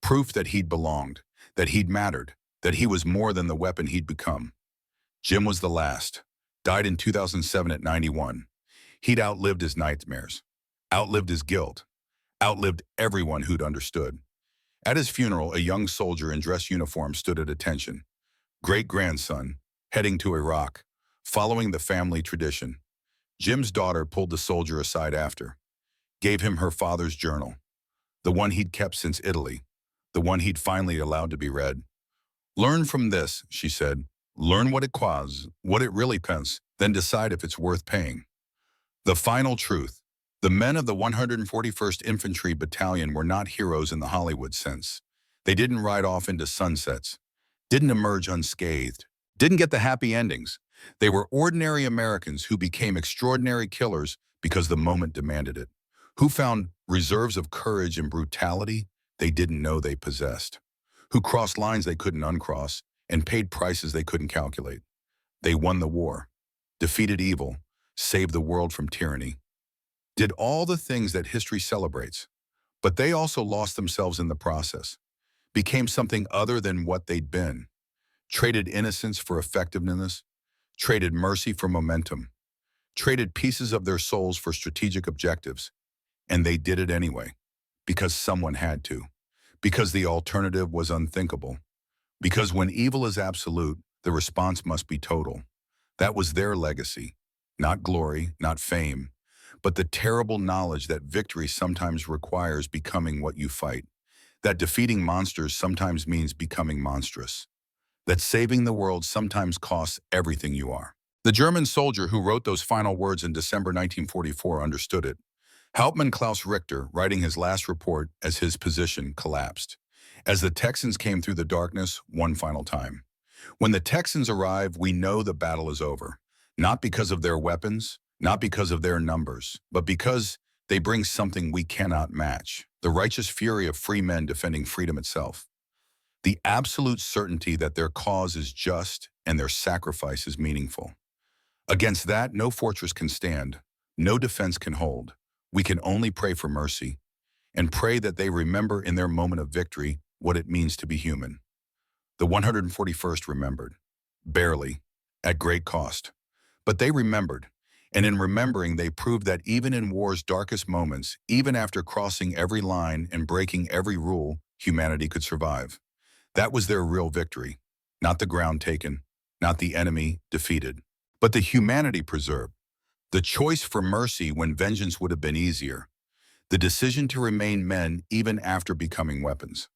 proof that he'd belonged, that he'd mattered, that he was more than the weapon he'd become. Jim was the last, died in 2007 at 91. He'd outlived his nightmares, outlived his guilt, outlived everyone who'd understood. At his funeral, a young soldier in dress uniform stood at attention. Great-grandson, heading to Iraq, following the family tradition. Jim's daughter pulled the soldier aside after, gave him her father's journal, the one he'd kept since Italy, the one he'd finally allowed to be read. Learn from this, she said. Learn what it costs, what it really costs, then decide if it's worth paying. The final truth. The men of the 141st Infantry Battalion were not heroes in the Hollywood sense. They didn't ride off into sunsets, didn't emerge unscathed, didn't get the happy endings. They were ordinary Americans who became extraordinary killers because the moment demanded it, who found reserves of courage and brutality they didn't know they possessed, who crossed lines they couldn't uncross and paid prices they couldn't calculate. They won the war, defeated evil, saved the world from tyranny, did all the things that history celebrates, but they also lost themselves in the process, became something other than what they'd been, traded innocence for effectiveness, traded mercy for momentum, traded pieces of their souls for strategic objectives, and they did it anyway, because someone had to, because the alternative was unthinkable, because when evil is absolute, the response must be total. That was their legacy, not glory, not fame, but the terrible knowledge that victory sometimes requires becoming what you fight, that defeating monsters sometimes means becoming monstrous, that saving the world sometimes costs everything you are. The German soldier who wrote those final words in December 1944 understood it. Hauptmann Klaus Richter, writing his last report as his position collapsed, as the Texans came through the darkness one final time. When the Texans arrive, we know the battle is over. Not because of their weapons, not because of their numbers, but because they bring something we cannot match: the righteous fury of free men defending freedom itself. The absolute certainty that their cause is just and their sacrifice is meaningful. Against that, no fortress can stand, no defense can hold. We can only pray for mercy and pray that they remember in their moment of victory what it means to be human. The 141st remembered, barely, at great cost. But they remembered, and in remembering they proved that even in war's darkest moments, even after crossing every line and breaking every rule, humanity could survive. That was their real victory, not the ground taken, not the enemy defeated, but the humanity preserved. The choice for mercy when vengeance would have been easier. The decision to remain men even after becoming weapons.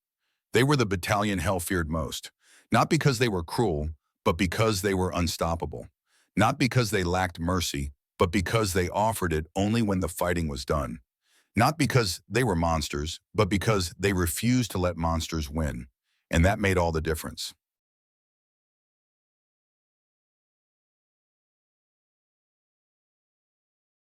They were the battalion hell feared most, not because they were cruel, but because they were unstoppable. Not because they lacked mercy, but because they offered it only when the fighting was done. Not because they were monsters, but because they refused to let monsters win. And that made all the difference.